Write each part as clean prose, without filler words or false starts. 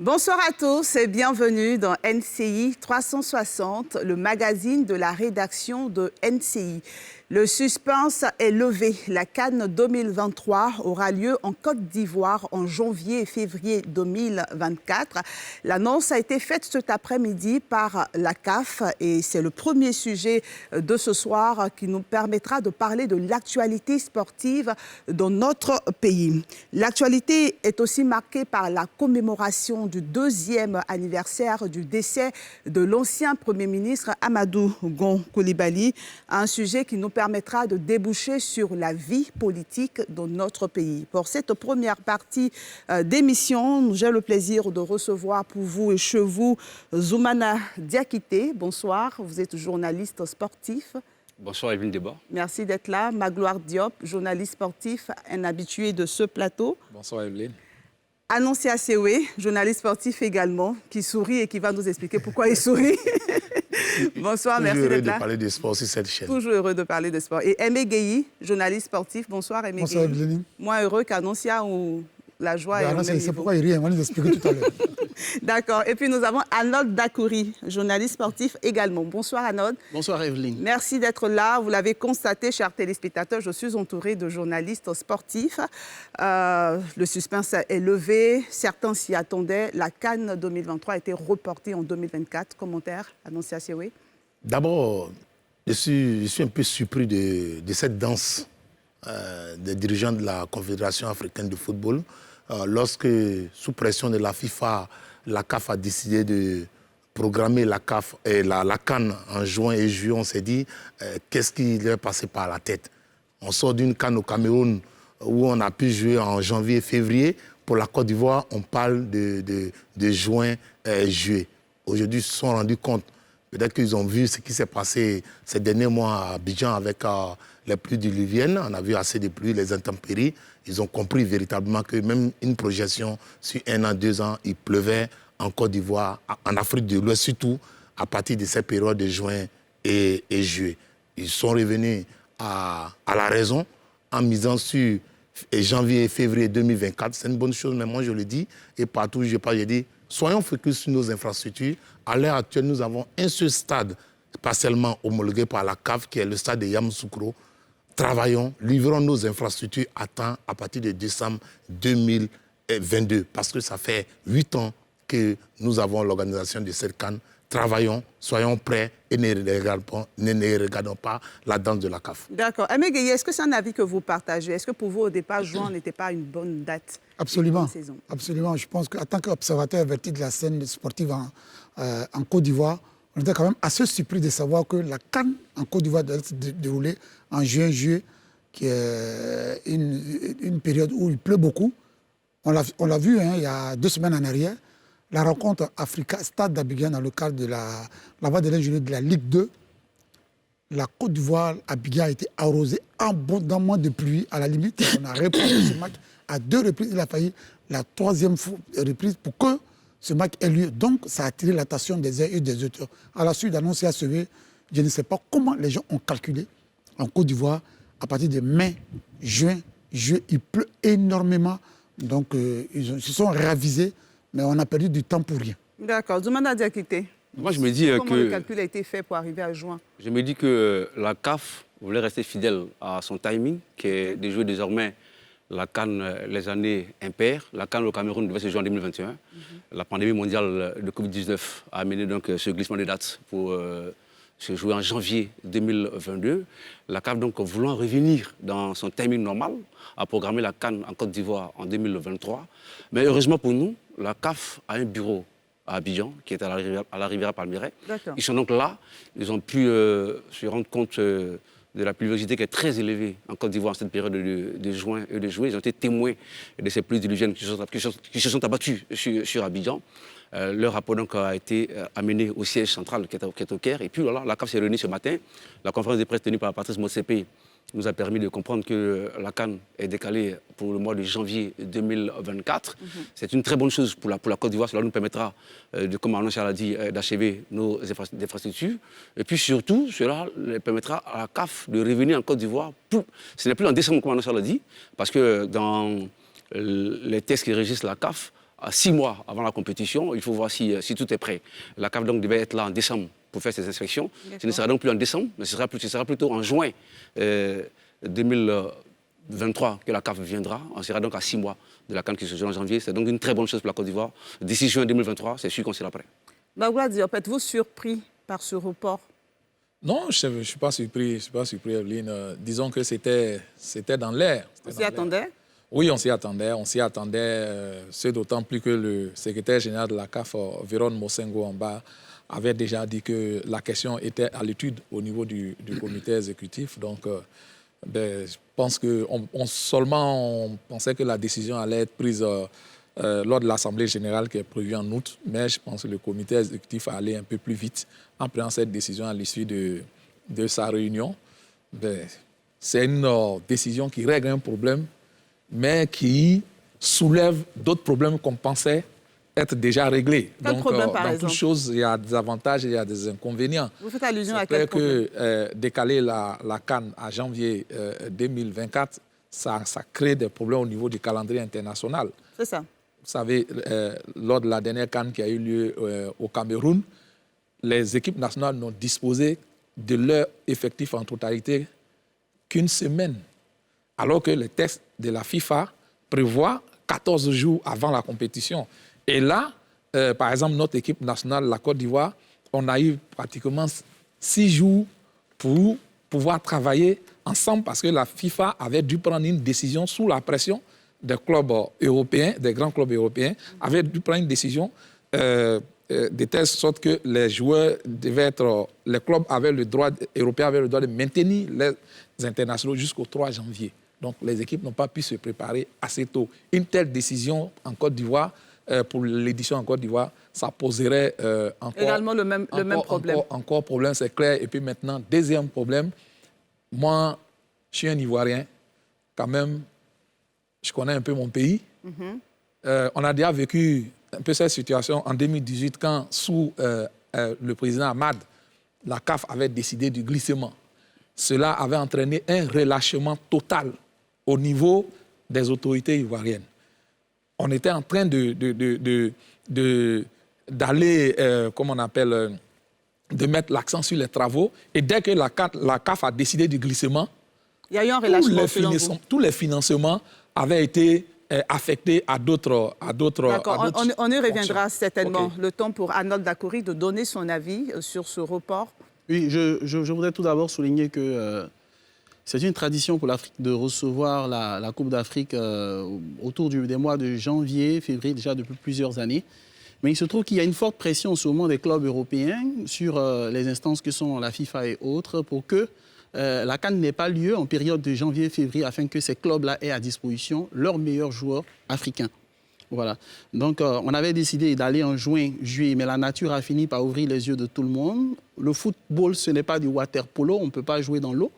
Bonsoir à tous et bienvenue dans NCI 360, le magazine de la rédaction de NCI. Le suspense est levé. La CAN 2023 aura lieu en Côte d'Ivoire en janvier et février 2024. L'annonce a été faite cet après-midi par la CAF et c'est le premier sujet de ce soir qui nous permettra de parler de l'actualité sportive dans notre pays. L'actualité est aussi marquée par la commémoration du 2e anniversaire du décès de l'ancien Premier ministre Amadou Gon Coulibaly, un sujet qui nous permettra de déboucher sur la vie politique dans notre pays. Pour cette première partie d'émission, j'ai le plaisir de recevoir pour vous et chez vous Zoumana Diakité. Bonsoir, vous êtes journaliste sportif. Bonsoir Evelyne Debord. Merci d'être là. Magloire Diop, journaliste sportif, un habitué de ce plateau. Bonsoir Evelyne. Annoncia Sewe, journaliste sportif également, qui sourit et qui va nous expliquer pourquoi il sourit. Bonsoir, merci d'être là. Toujours heureux de parler de sport sur cette chaîne. Toujours heureux de parler de sport. Et Aimé Gueye, journaliste sportif. Bonsoir Aimé Gueye. Bonsoir Evelyne. Moins heureux qu'Annoncia où la joie est au même niveau. C'est pourquoi il rit, on va nous expliquer tout à l'heure. D'accord. Et puis nous avons Anod Dakouri, journaliste sportif également. Bonsoir Anod. Bonsoir Evelyne. Merci d'être là. Vous l'avez constaté, chers téléspectateurs, je suis entourée de journalistes sportifs. Le suspense est levé. Certains s'y attendaient. La CAN 2023 a été reportée en 2024. Commentaire, Annoncia Sewe. D'abord, je suis un peu surpris de cette danse des dirigeants de la Confédération africaine de football. Lorsque, sous pression de la FIFA, la CAF a décidé de programmer la CAN en juin et juillet, on s'est dit qu'est-ce qui leur est passé par la tête. On sort d'une CAN au Cameroun où on a pu jouer en janvier et février. Pour la Côte d'Ivoire, on parle de juin et juillet. Aujourd'hui, ils se sont rendus compte. Peut-être qu'ils ont vu ce qui s'est passé ces derniers mois à Abidjan avec les pluies diluviennes. On a vu assez de pluies, les intempéries. Ils ont compris véritablement que même une projection sur 1 an, 2 ans, il pleuvait en Côte d'Ivoire, en Afrique de l'Ouest surtout, à partir de cette période de juin et juillet. Ils sont revenus à la raison en misant sur janvier et février 2024. C'est une bonne chose, mais moi je le dis, et partout où je parle, je dis, soyons focus sur nos infrastructures. À l'heure actuelle, nous avons un seul stade partiellement homologué par la CAF, qui est le stade de Yamoussoukro. Travaillons, livrons nos infrastructures à temps à partir de décembre 2022, parce que ça fait 8 ans que nous avons l'organisation de cette CAN. Travaillons, soyons prêts et ne regardons pas la danse de la CAF. D'accord. Aimé Gueye, est-ce que c'est un avis que vous partagez? Est-ce que pour vous, au départ, juin n'était pas une bonne date? Absolument. Absolument. Je pense qu'en tant qu'observateur averti de la scène sportive en Côte d'Ivoire, on était quand même assez surpris de savoir que la CAN en Côte d'Ivoire doit se dérouler en juin-juillet, qui est une période où il pleut beaucoup. On l'a vu il y a 2 semaines en arrière, la rencontre Africa Stade d'Abidjan dans le cadre de la voie de l'ingénieur de la Ligue 2. La Côte d'Ivoire, Abidjan a été arrosée abondamment de pluie. À la limite, on a répondu ce match à 2 reprises. Il a failli la 3e reprise pour que ce match ait lieu. Donc, ça a attiré l'attention des uns et des autres. À la suite d'annoncer à Sewe, je ne sais pas comment les gens ont calculé en Côte d'Ivoire. À partir de mai, juin, juillet, il pleut énormément. Donc, ils se sont ravisés, mais on a perdu du temps pour rien. D'accord. Zoumana Diakité. Moi, je me dis comment le calcul a été fait pour arriver à juin? Je me dis que la CAF voulait rester fidèle à son timing, qui est de jouer désormais la CAN les années impaires. La CAN au Cameroun devait se jouer en 2021. La pandémie mondiale de Covid-19 a amené donc ce glissement de date pour se jouer en janvier 2022. La CAF, donc, voulant revenir dans son timing normal, a programmé la CAN en Côte d'Ivoire en 2023. Mais heureusement pour nous, la CAF a un bureau à Abidjan, qui est à la Riviera Palmeraie. Ils sont donc là, ils ont pu se rendre compte de la pluviosité qui est très élevée en Côte d'Ivoire en cette période de juin et de juillet. Ils ont été témoins de ces pluies diluviennes qui se sont abattues sur Abidjan. Leur rapport donc a été amené au siège central qui est au Caire. Et puis voilà, la CAF s'est réunie ce matin. La conférence de presse tenue par Patrice Motsepe nous a permis de comprendre que la CAN est décalée pour le mois de janvier 2024. C'est une très bonne chose pour la Côte d'Ivoire. Cela nous permettra, comme Arnaud l'a dit, d'achever nos infrastructures. Et puis surtout, cela permettra à la CAF de revenir en Côte d'Ivoire. Ce n'est plus en décembre, comme Arnaud l'a dit, parce que dans les textes qui régissent la CAF, à 6 mois avant la compétition. Il faut voir si tout est prêt. La CAF donc devait être là en décembre pour faire ses inspections. Ce ne sera donc plus en décembre, mais ce sera plutôt en juin 2023 que la CAF viendra. On sera donc à 6 mois de la CAN qui se joue en janvier. C'est donc une très bonne chose pour la Côte d'Ivoire. D'ici juin 2023, c'est sûr qu'on sera prêt. Magoua Diop, êtes-vous surpris par ce report? Non, je ne suis pas surpris. Je suis pas surpris, Evelyne. Disons que c'était dans l'air. Vous s'y attendez? Oui, on s'y attendait. On s'y attendait. C'est d'autant plus que le secrétaire général de la CAF, Véron Mosengo Amba, avait déjà dit que la question était à l'étude au niveau du comité exécutif. Donc, je pense qu'on pensait que la décision allait être prise lors de l'Assemblée générale qui est prévue en août. Mais je pense que le comité exécutif a allé un peu plus vite en prenant cette décision à l'issue de sa réunion. C'est une décision qui règle un problème, mais qui soulève d'autres problèmes qu'on pensait être déjà réglés. Quel problème, par dans exemple? toute chose, il y a des avantages et il y a des inconvénients. Vous faites allusion à C'est quel clair problème? que décaler la CAN à janvier 2024, ça crée des problèmes au niveau du calendrier international. C'est ça. Vous savez, lors de la dernière CAN qui a eu lieu au Cameroun, les équipes nationales n'ont disposé de leur effectif en totalité qu'une semaine, alors que les textes de la FIFA prévoient 14 jours avant la compétition. Et là, par exemple, notre équipe nationale, la Côte d'Ivoire, on a eu pratiquement 6 jours pour pouvoir travailler ensemble parce que la FIFA avait dû prendre une décision sous la pression des clubs européens, des grands clubs européens, avait dû prendre une décision de telle sorte que les joueurs devaient être... Les clubs européens avaient le droit de maintenir les internationaux jusqu'au 3 janvier. Donc, les équipes n'ont pas pu se préparer assez tôt. Une telle décision en Côte d'Ivoire, pour l'édition en Côte d'Ivoire, ça poserait encore... Également le même problème. Encore problème, c'est clair. Et puis maintenant, deuxième problème, moi, je suis un Ivoirien, quand même, je connais un peu mon pays. On a déjà vécu un peu cette situation en 2018 quand, sous le président Ahmad, la CAF avait décidé du glissement. Cela avait entraîné un relâchement total au niveau des autorités ivoiriennes. On était en train d'aller, comment on appelle, de mettre l'accent sur les travaux. Et dès que la CAF a décidé du glissement, il y a eu un relâchement. Tous les financements avaient été affectés à d'autres. D'accord, on y reviendra certainement. Okay. Le temps pour Arnold Dakouri de donner son avis sur ce report. Oui, je voudrais tout d'abord souligner que c'est une tradition pour l'Afrique de recevoir la Coupe d'Afrique autour des mois de janvier, février, déjà depuis plusieurs années. Mais il se trouve qu'il y a une forte pression en ce moment des clubs européens sur les instances que sont la FIFA et autres pour que la CAN n'ait pas lieu en période de janvier-février afin que ces clubs-là aient à disposition leurs meilleurs joueurs africains. Voilà. Donc, on avait décidé d'aller en juin, juillet, mais la nature a fini par ouvrir les yeux de tout le monde. Le football, ce n'est pas du water polo, on ne peut pas jouer dans l'eau.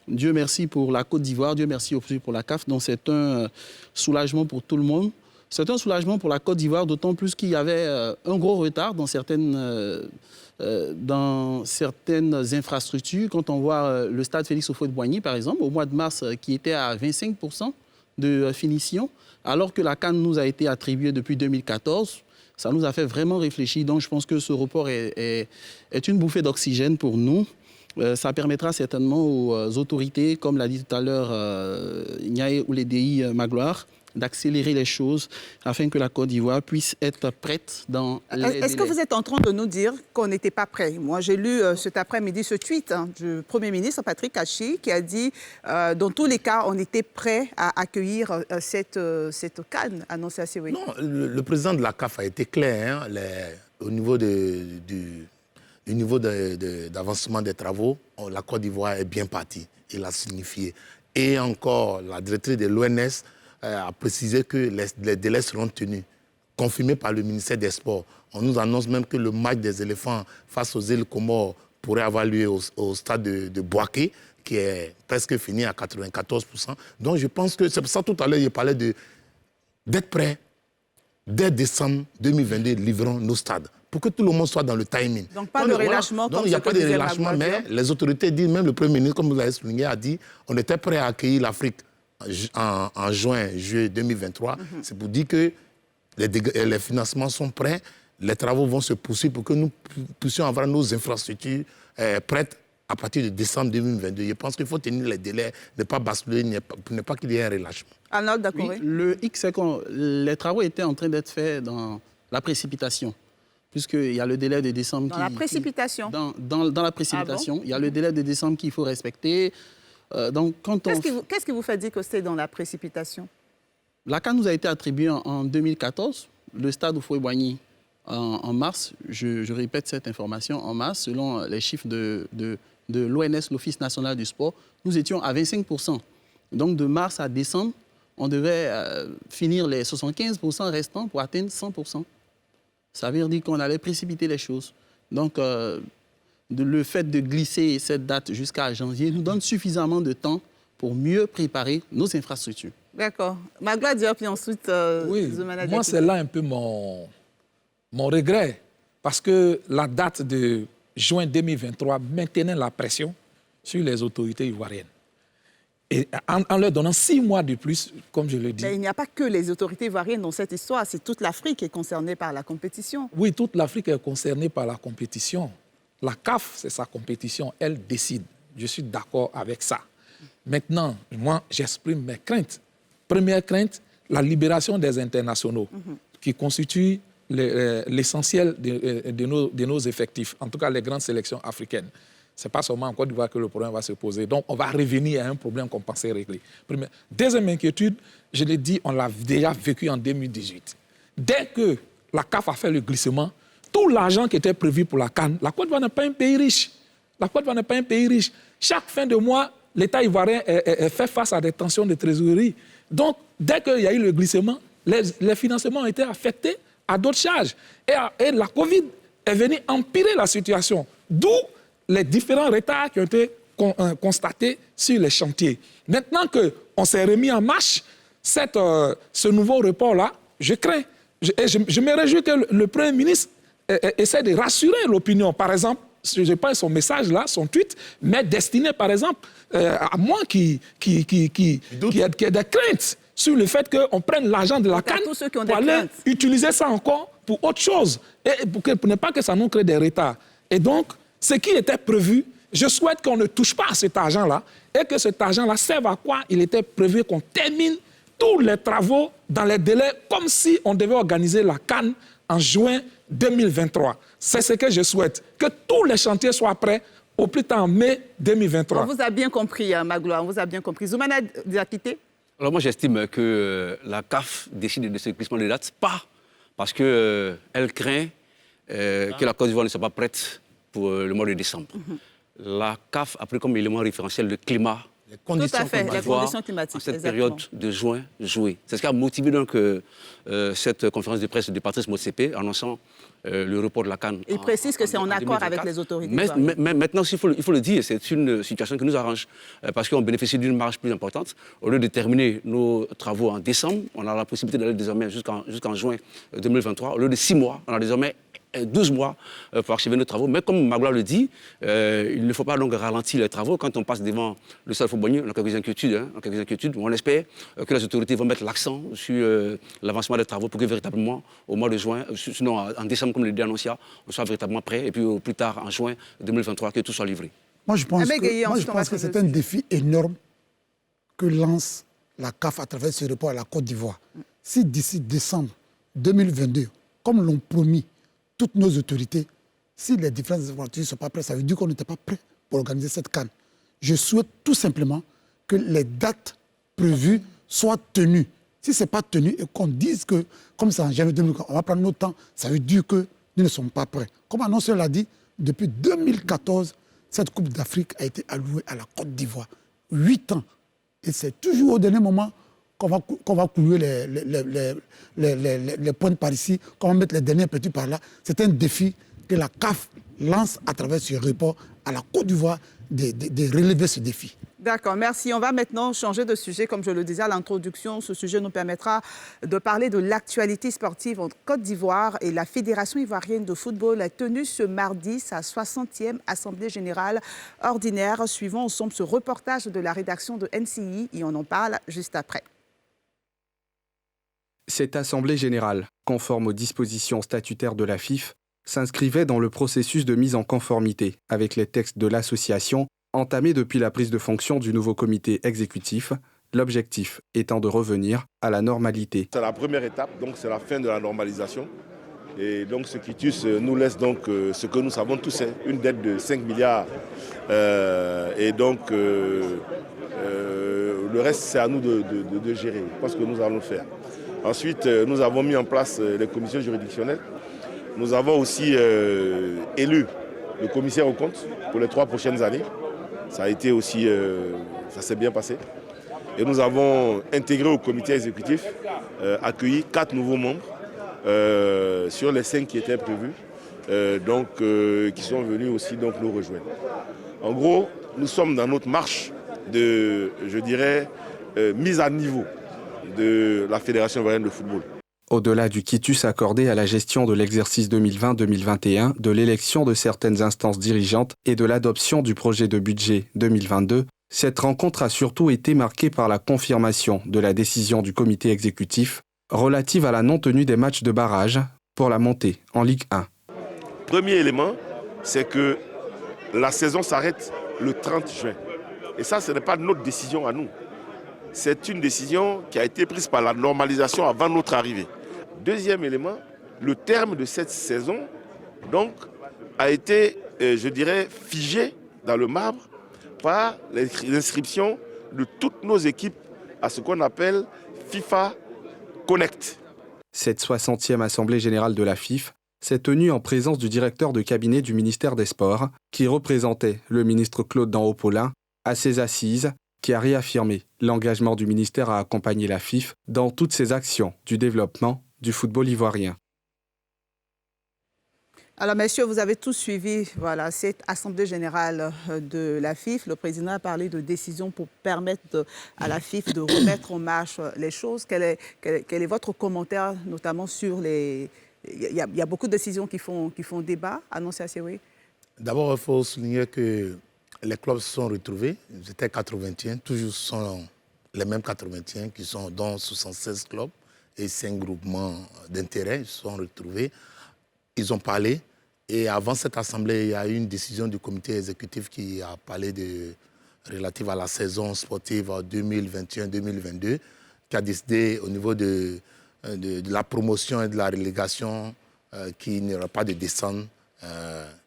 Dieu merci pour la Côte d'Ivoire, Dieu merci aussi pour la CAF. Donc, c'est un soulagement pour tout le monde. C'est un soulagement pour la Côte d'Ivoire, d'autant plus qu'il y avait un gros retard dans certaines infrastructures. Quand on voit le stade Félix Houphouët-Boigny, par exemple, au mois de mars, qui était à 25% de finition, alors que la CAN nous a été attribuée depuis 2014, ça nous a fait vraiment réfléchir. Donc, je pense que ce report est une bouffée d'oxygène pour nous. Ça permettra certainement aux autorités, comme l'a dit tout à l'heure Niaye Ouledei Magloire, d'accélérer les choses afin que la Côte d'Ivoire puisse être prête dans les délais. Est-ce que vous êtes en train de nous dire qu'on n'était pas prêt? Moi, j'ai lu cet après-midi ce tweet du Premier ministre Patrick Hachi qui a dit dans tous les cas, on était prêt à accueillir cette CAN annoncée à Séoul. Non, le président de la CAF a été clair au niveau d'avancement des travaux. La Côte d'Ivoire est bien partie, il l'a signifié. Et encore, la directrice de l'ONS a précisé que les délais seront tenus, confirmés par le ministère des Sports. On nous annonce même que le match des éléphants face aux îles Comores pourrait avoir lieu au stade de Bouaké, qui est presque fini à 94%. Donc je pense que, c'est pour ça tout à l'heure, il parlait d'être prêt. Dès décembre 2022, livrons nos stades, pour que tout le monde soit dans le timing. Donc pas de relâchement. Donc il n'y a pas de relâchement, mais les autorités disent, même le Premier ministre, comme vous l'avez souligné, a dit on était prêt à accueillir l'Afrique en juin, juillet 2023. C'est pour dire que les financements sont prêts, les travaux vont se poursuivre pour que nous puissions avoir nos infrastructures prêtes à partir de décembre 2022. Je pense qu'il faut tenir les délais, ne pas basculer, pour ne pas qu'il y ait un relâchement. Arnold, d'accord. Oui, le X, c'est que les travaux étaient en train d'être faits dans la précipitation, puisqu'il y a le délai de décembre. Dans la précipitation. Dans la précipitation, Ah bon? il y a le délai de décembre qu'il faut respecter. Donc, Qu'est-ce qui vous fait dire que c'est dans la précipitation? La CAN nous a été attribuée en 2014. Le stade Houphouët-Boigny en mars, je répète cette information, en mars, selon les chiffres de l'ONS, l'Office national du sport, nous étions à 25%. Donc, de mars à décembre, on devait finir les 75% restants pour atteindre 100%. Ça veut dire qu'on allait précipiter les choses. Donc, le fait de glisser cette date jusqu'à janvier nous donne suffisamment de temps pour mieux préparer nos infrastructures. D'accord. Magloire Diop, puis ensuite, Oui, Zoumana moi, Diakité. c'est là un peu mon regret. Parce que la date de juin 2023 maintenait la pression sur les autorités ivoiriennes. Et en leur donnant 6 mois de plus, comme je le dis. Mais il n'y a pas que les autorités ivoiriennes dans cette histoire, c'est toute l'Afrique qui est concernée par la compétition. Oui, toute l'Afrique est concernée par la compétition. La CAF, c'est sa compétition, elle décide. Je suis d'accord avec ça. Maintenant, moi, j'exprime mes craintes. Première crainte, la libération des internationaux, qui constitue l'essentiel de nos effectifs, en tout cas les grandes sélections africaines. Ce n'est pas seulement en Côte d'Ivoire que le problème va se poser. Donc, on va revenir à un problème qu'on pensait régler. Deuxième inquiétude, je l'ai dit, on l'a déjà vécu en 2018. Dès que la CAF a fait le glissement, tout l'argent qui était prévu pour la CAN, la Côte d'Ivoire n'est pas un pays riche. La Côte d'Ivoire n'est pas un pays riche. Chaque fin de mois, l'État ivoirien fait face à des tensions de trésorerie. Donc, dès qu'il y a eu le glissement, les financements ont été affectés à d'autres charges. Et la Covid est venue empirer la situation. D'où les différents retards qui ont été constatés sur les chantiers. Maintenant qu'on s'est remis en marche, ce nouveau report-là, je crains. Je me réjouis que le Premier ministre essaie de rassurer l'opinion. Par exemple, je pense son message là, son tweet, mais destiné par exemple à moi qui a des craintes sur le fait qu'on prenne l'argent de la CAN pour aller utiliser ça encore pour autre chose. Et pour ne pas que ça nous crée des retards. Et donc, ce qui était prévu, je souhaite qu'on ne touche pas à cet argent-là et que cet argent-là serve à quoi il était prévu qu'on termine tous les travaux dans les délais comme si on devait organiser la CAN en juin 2023. C'est ce que je souhaite, que tous les chantiers soient prêts au plus tard en mai 2023. On vous a bien compris, Magloire, on vous a bien compris. Zoumana Diakité. Alors moi, j'estime que la CAF décide de ce glissement de date, pas parce qu'elle craint que la Côte d'Ivoire ne soit pas prête pour le mois de décembre. La CAF a pris comme élément référentiel le climat. Les conditions climatiques. En cette période de juin, juillet. C'est ce qui a motivé donc cette conférence de presse de Patrice Motsepe annonçant le report de la CAN. Il précise que c'est en accord avec les autorités. Mais maintenant, il faut le dire, c'est une situation qui nous arrange parce qu'on bénéficie d'une marge plus importante. Au lieu de terminer nos travaux en décembre, on a la possibilité d'aller désormais jusqu'en juin 2023. Au lieu de 6 mois, on a désormais 12 mois pour achever nos travaux. Mais comme Magloire le dit, il ne faut pas donc ralentir les travaux. Quand on passe devant le stade Houphouët-Boigny, on a quelques inquiétudes. On espère que les autorités vont mettre l'accent sur l'avancement des travaux pour que véritablement, au mois de juin, sinon en décembre, comme le dit Annoncia, on soit véritablement prêt et puis au plus tard, en juin 2023, que tout soit livré. Moi, je pense que c'est un défi énorme que lance la CAF à travers ce report à la Côte d'Ivoire. Si d'ici décembre 2022, comme l'ont promis toutes nos autorités, si les différentes autorités ne sont pas prêtes, ça veut dire qu'on n'était pas prêt pour organiser cette CAN. Je souhaite tout simplement que les dates prévues soient tenues. Si ce n'est pas tenu et qu'on dise que, comme ça en janvier 2024, on va prendre notre temps, ça veut dire que nous ne sommes pas prêts. Comme annonceur l'a dit, depuis 2014, cette Coupe d'Afrique a été allouée à la Côte d'Ivoire. 8 ans. Et c'est toujours au dernier moment qu'on va couler les points par ici, qu'on va mettre les derniers petits par là. C'est un défi que la CAF lance à travers ce report à la Côte d'Ivoire de relever ce défi. D'accord, merci. On va maintenant changer de sujet. Comme je le disais à l'introduction, ce sujet nous permettra de parler de l'actualité sportive en Côte d'Ivoire. Et la Fédération ivoirienne de football a tenu ce mardi sa 60e Assemblée générale ordinaire. Suivons ensemble ce reportage de la rédaction de NCI et on en parle juste après. Cette assemblée générale, conforme aux dispositions statutaires de la FIF, s'inscrivait dans le processus de mise en conformité avec les textes de l'association entamé depuis la prise de fonction du nouveau comité exécutif, l'objectif étant de revenir à la normalité. C'est la première étape, donc c'est la fin de la normalisation. Et donc ce quitus nous laisse donc ce que nous savons tous, une dette de 5 milliards. Et donc le reste c'est à nous de gérer. Je pense que nous allons le faire. Ensuite, nous avons mis en place les commissions juridictionnelles. Nous avons aussi élu le commissaire aux comptes pour les 3 prochaines années. Ça a été aussi, ça s'est bien passé. Et nous avons intégré au comité exécutif, accueilli 4 nouveaux membres sur les 5 qui étaient prévus, qui sont venus aussi donc, nous rejoindre. En gros, nous sommes dans notre marche de, je dirais, mise à niveau de la Fédération ivoirienne de football. Au-delà du quitus accordé à la gestion de l'exercice 2020-2021, de l'élection de certaines instances dirigeantes et de l'adoption du projet de budget 2022, cette rencontre a surtout été marquée par la confirmation de la décision du comité exécutif relative à la non-tenue des matchs de barrage pour la montée en Ligue 1. Premier élément, c'est que la saison s'arrête le 30 juin. Et ça, ce n'est pas notre décision à nous. C'est une décision qui a été prise par la normalisation avant notre arrivée. Deuxième élément, le terme de cette saison donc, a été, je dirais, figé dans le marbre par l'inscription de toutes nos équipes à ce qu'on appelle FIFA Connect. Cette 60e Assemblée générale de la FIF s'est tenue en présence du directeur de cabinet du ministère des Sports, qui représentait le ministre Claude Daon-Paulin à ses assises, qui a réaffirmé l'engagement du ministère à accompagner la FIF dans toutes ses actions du développement du football ivoirien. Alors, messieurs, vous avez tous suivi cette Assemblée générale de la FIF. Le président a parlé de décisions pour permettre à la FIF de remettre en marche les choses. Quel est votre commentaire, notamment sur les... Il y a beaucoup de décisions qui font débat, annoncées à Séoul. D'abord, il faut souligner que les clubs se sont retrouvés. Ils étaient 81, toujours sont les mêmes 81 qui sont dans 76 clubs et 5 groupements d'intérêt. Ils se sont retrouvés. Ils ont parlé. Et avant cette assemblée, il y a eu une décision du comité exécutif qui a parlé relative à la saison sportive 2021-2022, qui a décidé au niveau de la promotion et de la relégation qu'il n'y aura pas de descente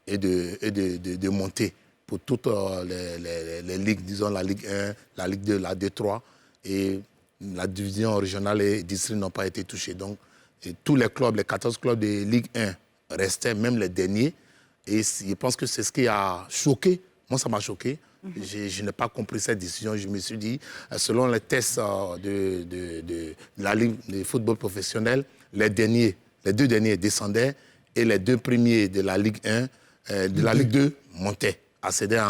et de montée pour toutes les ligues, disons la Ligue 1, la Ligue 2, la D3 et la division régionale et district n'ont pas été touchés. Donc, tous les clubs, les 14 clubs de Ligue 1 restaient, même les derniers. Et je pense que c'est ce qui a choqué. Moi, ça m'a choqué. Je n'ai pas compris cette décision. Je me suis dit, selon les tests de la Ligue de football professionnel, les 2 derniers descendaient et les 2 premiers de la Ligue 1, de la Ligue 2 montaient, accédaient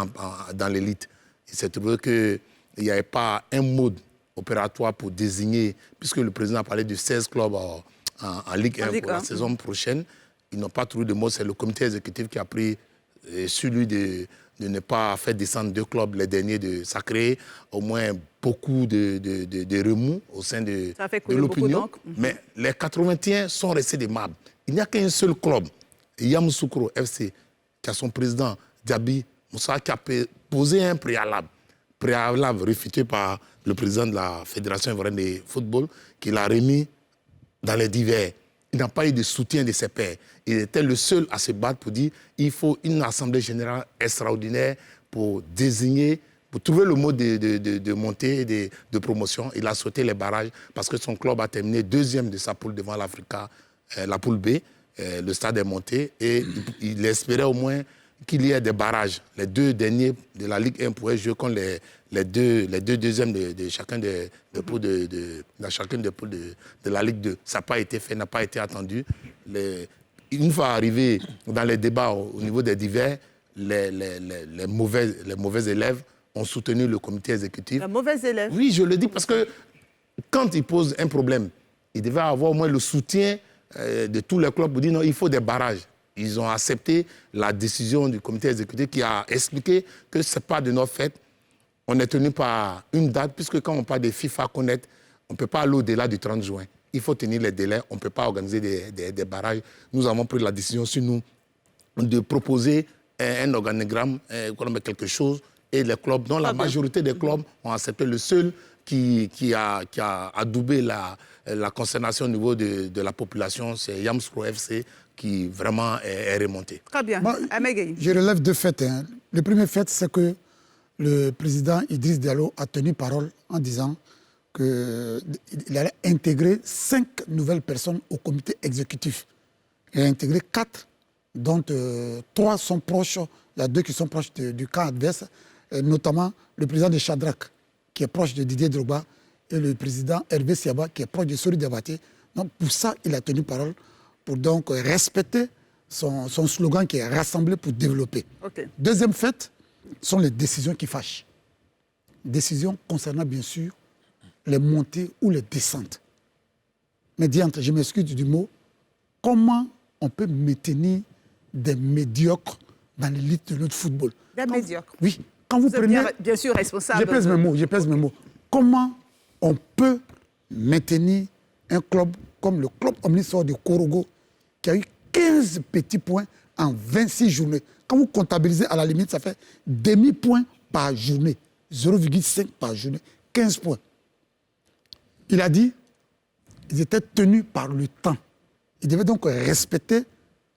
dans l'élite. Il s'est trouvé qu'il n'y avait pas un mode opératoire pour désigner, puisque le président a parlé de 16 clubs en Ligue 1 pour la saison prochaine. Ils n'ont pas trouvé de mot. C'est le comité exécutif qui a pris sur lui de ne pas faire descendre 2 clubs, les derniers. Ça crée au moins beaucoup de remous au sein de l'opinion. Mais les 81 sont restés des marbres. Il n'y a qu'un seul club, Yamoussoukro FC, qui a son président, Diaby Moussa, qui a posé un préalable réfuté par le président de la Fédération ivoirienne de football, qui l'a remis dans les divers. Il n'a pas eu de soutien de ses pairs. Il était le seul à se battre pour dire qu'il faut une assemblée générale extraordinaire pour désigner, pour trouver le mot de montée et de promotion. Il a sauté les barrages parce que son club a terminé 2e de sa poule devant l'Africa, la poule B. Le stade est monté et il espérait au moins qu'il y ait des barrages. Les 2 derniers de la Ligue 1 pourraient jouer contre les deux deuxièmes de chacun des poules de la Ligue 2. Ça n'a pas été fait, n'a pas été attendu. Une fois arrivé dans les débats au niveau des divers, les mauvais élèves ont soutenu le comité exécutif. Les mauvais élèves? Oui, je le dis parce que quand ils posent un problème, ils devaient avoir au moins le soutien de tous les clubs pour dire non, il faut des barrages. Ils ont accepté la décision du comité exécutif qui a expliqué que ce n'est pas de notre fait. On est tenu par une date, puisque quand on parle de FIFA Connect, on ne peut pas aller au-delà du 30 juin. il faut tenir les délais. On ne peut pas organiser des barrages. Nous avons pris la décision sur nous de proposer un organigramme, quelque chose, et les clubs, dont la majorité des clubs ont accepté. Le seul qui a adoubé la consternation au niveau de la population, c'est Yamoussoukro FC, qui vraiment est remonté. Très bien. Je relève 2 faits. Hein. Le premier fait, c'est que le président Idriss Diallo a tenu parole en disant qu'il allait intégrer 5 nouvelles personnes au comité exécutif. Il a intégré 4, dont 3 sont proches, il y a 2 qui sont proches du camp adverse, notamment le président de Shadrach, qui est proche de Didier Drogba, et le président Hervé Siaba, qui est proche de Sori Diabaté. Donc pour ça, il a tenu parole, pour donc respecter son slogan qui est « Rassembler pour développer ». Deuxième fait, sont les décisions qui fâchent. Décisions concernant bien sûr les montées ou les descentes. Mais diantre, je m'excuse du mot, comment on peut maintenir des médiocres dans l'élite de notre football? Des médiocres? Oui. Quand vous prenez... Bien sûr responsable. Je pèse mes mots. Comment on peut maintenir un club comme le club Omnisport de Korogo, qui a eu 15 petits points en 26 journées? Quand vous comptabilisez, à la limite, ça fait demi-point par journée. 0,5 par journée. 15 points. Il a dit qu'ils étaient tenus par le temps. Ils devaient donc respecter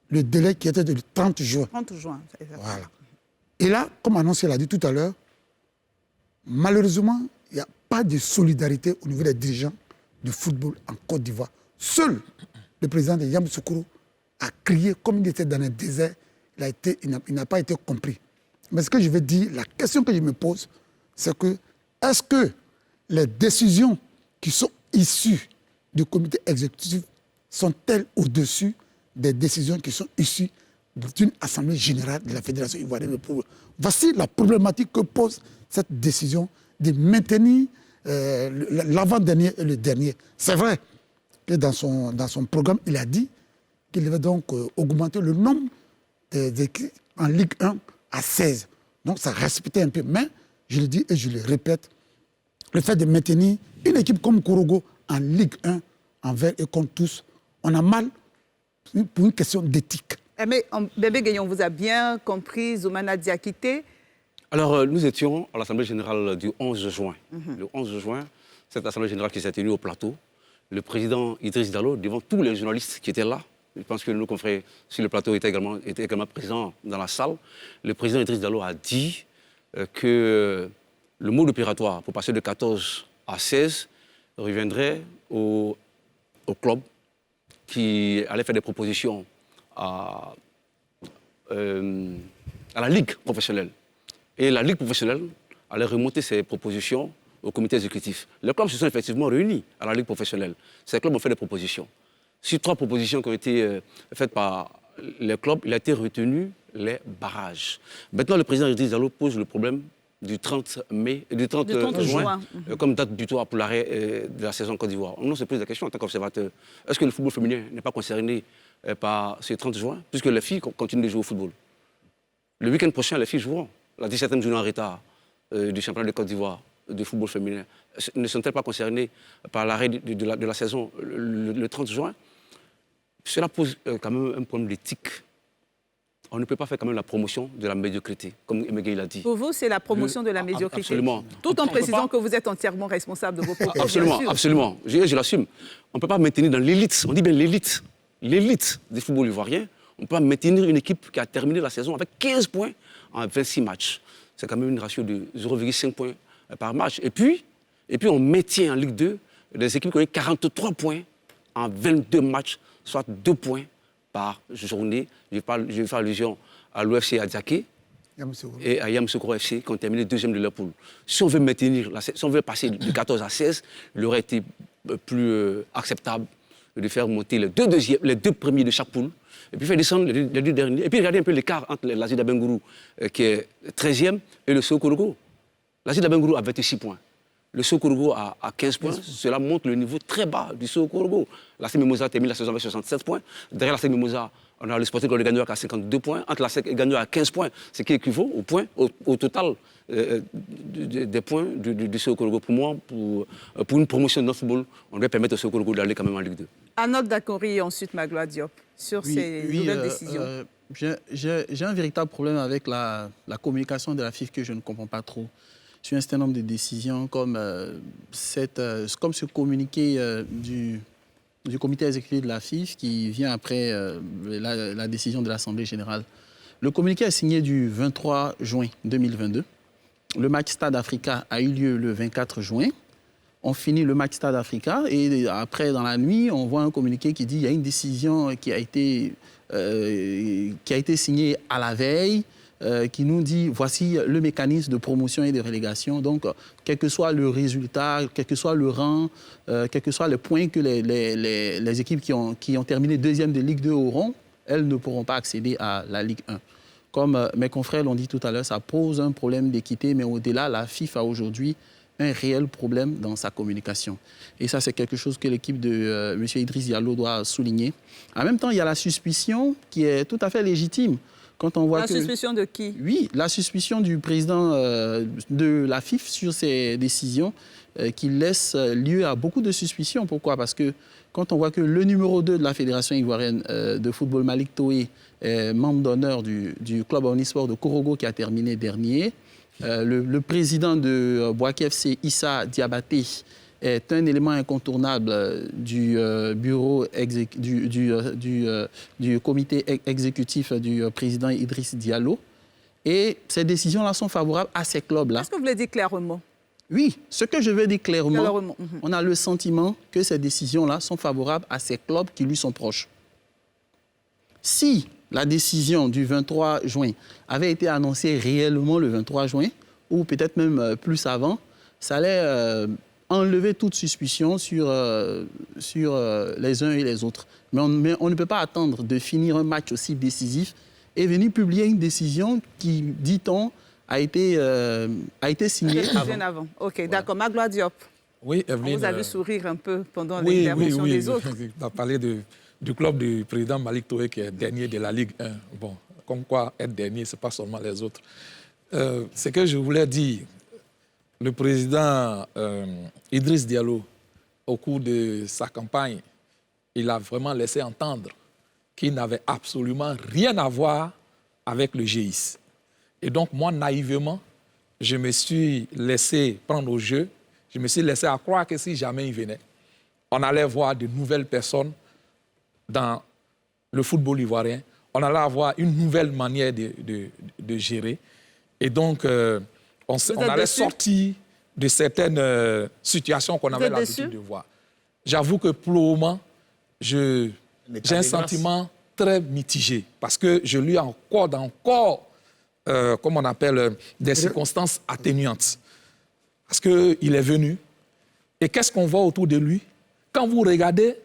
le délai qui était de 30 juin. 30 juin, exactement. Voilà. Et là, comme annoncé, il a dit tout à l'heure, malheureusement, il n'y a pas de solidarité au niveau des dirigeants du football en Côte d'Ivoire. Seul le président de Yamoussoukro a crié comme il était dans un désert. Il n'a pas été compris. Mais ce que je veux dire, la question que je me pose, c'est que est-ce que les décisions qui sont issues du comité exécutif sont-elles au-dessus des décisions qui sont issues d'une assemblée générale de la Fédération ivoirienne de football? Voici la problématique que pose cette décision de maintenir l'avant-dernier et le dernier. C'est vrai que dans son programme, il a dit qu'il devait donc augmenter le nombre des équipes en Ligue 1 à 16. Donc ça respectait un peu. Mais, je le dis et je le répète, le fait de maintenir une équipe comme Korogo en Ligue 1, envers et contre tous, on a mal pour une question d'éthique. Mais Bébé Gueye, on vous a bien compris, Zoumana Diakité. Alors, nous étions à l'Assemblée générale du 11 juin. Le 11 juin, cette Assemblée générale qui s'est tenue au plateau, le président Idriss Diallo, devant tous les journalistes qui étaient là, je pense que nos confrères sur le plateau étaient également présents dans la salle, le président Idriss Diallo a dit que le mode opératoire pour passer de 14 à 16 reviendrait au club qui allait faire des propositions à la Ligue professionnelle. Et la Ligue professionnelle allait remonter ses propositions au comité exécutif. Les clubs se sont effectivement réunis à la Ligue professionnelle. Ces clubs ont fait des propositions. Sur 3 propositions qui ont été faites par les clubs, il a été retenu les barrages. Maintenant, le président Idriss Diallo pose le problème du 30 juin comme date butoir pour l'arrêt de la saison en Côte d'Ivoire. On se pose la question en tant qu'observateur. Est-ce que le football féminin n'est pas concerné par ce 30 juin, puisque les filles continuent de jouer au football? Le week-end prochain, les filles joueront la 17e journée en retard du championnat de Côte d'Ivoire de football féminin. Ne sont-elles pas concernées par l'arrêt de la saison le 30 juin? Cela pose quand même un problème d'éthique. On ne peut pas faire quand même la promotion de la médiocrité, comme Emegei l'a dit. Pour vous, c'est la promotion de la médiocrité. Absolument. Tout en précisant que vous êtes entièrement responsable de vos propos. Absolument, absolument. Je l'assume. On ne peut pas maintenir dans l'élite, on dit bien l'élite du football ivoirien, on ne peut pas maintenir une équipe qui a terminé la saison avec 15 points en 26 matchs. C'est quand même une ratio de 0,5 points par match. Et puis, on maintient en Ligue 2 des équipes qui ont eu 43 points en 22 matchs, soit 2 points par journée. Je vais faire allusion à l'OFC Adiaké et à Yamoussoukro FC qui ont terminé 2e de leur poule. Si on veut passer de 14 à 16, il aurait été plus acceptable de faire monter les deux premiers de chaque poule, et puis faire descendre les 2 derniers. Et puis regardez un peu l'écart entre l'Asie d'Abengourou, qui est 13e, et le Sokorogo. L'Asie d'Abengourou a 26 points. le Sokorogo à 15 points. Cela montre le niveau très bas du Sokorogo. La SEC Mimosa termine la saison avec 67 points. Derrière la SEC Mimosa, on a le Sporting Club de Gagnoac à 52 points. Entre la SEC et Gagnoac à 15 points, ce qui équivaut au total des points du Sokorogo. Pour moi, pour une promotion de notre football, on doit permettre au Sokorogo d'aller quand même en Ligue 2. Arnold Dakori et ensuite Magloire Diop sur ces nouvelles décisions. J'ai un véritable problème avec la communication de la FIF que je ne comprends pas trop. Sur un certain nombre de décisions comme ce communiqué du comité exécutif de la FIF qui vient après la décision de l'Assemblée générale. Le communiqué est signé du 23 juin 2022. Le match Stade Africa a eu lieu le 24 juin. On finit le match Stade Africa et après, dans la nuit, on voit un communiqué qui dit qu'il y a une décision qui a été signée à la veille, qui nous dit voici le mécanisme de promotion et de relégation. Donc, quel que soit le résultat, quel que soit le rang, quel que soit le point que les équipes qui ont terminé deuxième de Ligue 2 auront, elles ne pourront pas accéder à la Ligue 1. Comme mes confrères l'ont dit tout à l'heure, ça pose un problème d'équité, mais au-delà, la FIFA aujourd'hui un réel problème dans sa communication. Et ça, c'est quelque chose que l'équipe de M. Idriss Diallo doit souligner. En même temps, il y a la suspicion qui est tout à fait légitime. Quand on voit la suspicion de qui? Oui, la suspicion du président de la FIF sur ces décisions qui laisse lieu à beaucoup de suspicions. Pourquoi? Parce que quand on voit que le numéro 2 de la Fédération ivoirienne de football, Malik Toé, est membre d'honneur du club omnisport de Korogo qui a terminé dernier, le président de Bouaké FC, Issa Diabaté, est un élément incontournable du bureau du comité exécutif du président Idriss Diallo. Et ces décisions-là sont favorables à ces clubs-là. Est-ce que vous voulez dire clairement? Oui, ce que je veux dire clairement, on a le sentiment que ces décisions-là sont favorables à ces clubs qui lui sont proches. Si la décision du 23 juin avait été annoncée réellement le 23 juin, ou peut-être même plus avant, ça allait enlever toute suspicion sur les uns et les autres. Mais on ne peut pas attendre de finir un match aussi décisif et venir publier une décision qui, dit-on, a été signée avant. OK, d'accord. Magloire Diop. Oui, Evelyne. On vous a vu sourire un peu pendant l'intervention des autres. On a parlé du club du président Malik Toé qui est dernier de la Ligue 1. Bon, comme quoi être dernier, ce n'est pas seulement les autres. Ce que je voulais dire, le président Idriss Diallo, au cours de sa campagne, il a vraiment laissé entendre qu'il n'avait absolument rien à voir avec le GIS. Et donc, moi, naïvement, je me suis laissé prendre au jeu, je me suis laissé à croire que si jamais il venait, on allait voir de nouvelles personnes dans le football ivoirien, on allait avoir une nouvelle manière de gérer. Et donc, on allait sortir de certaines situations qu'on avait l'habitude de voir. J'avoue que pour le moment, j'ai un sentiment très mitigé parce que je lui accorde encore, comme on appelle, des circonstances atténuantes. Parce qu'il est venu. Et qu'est-ce qu'on voit autour de lui? Quand vous regardez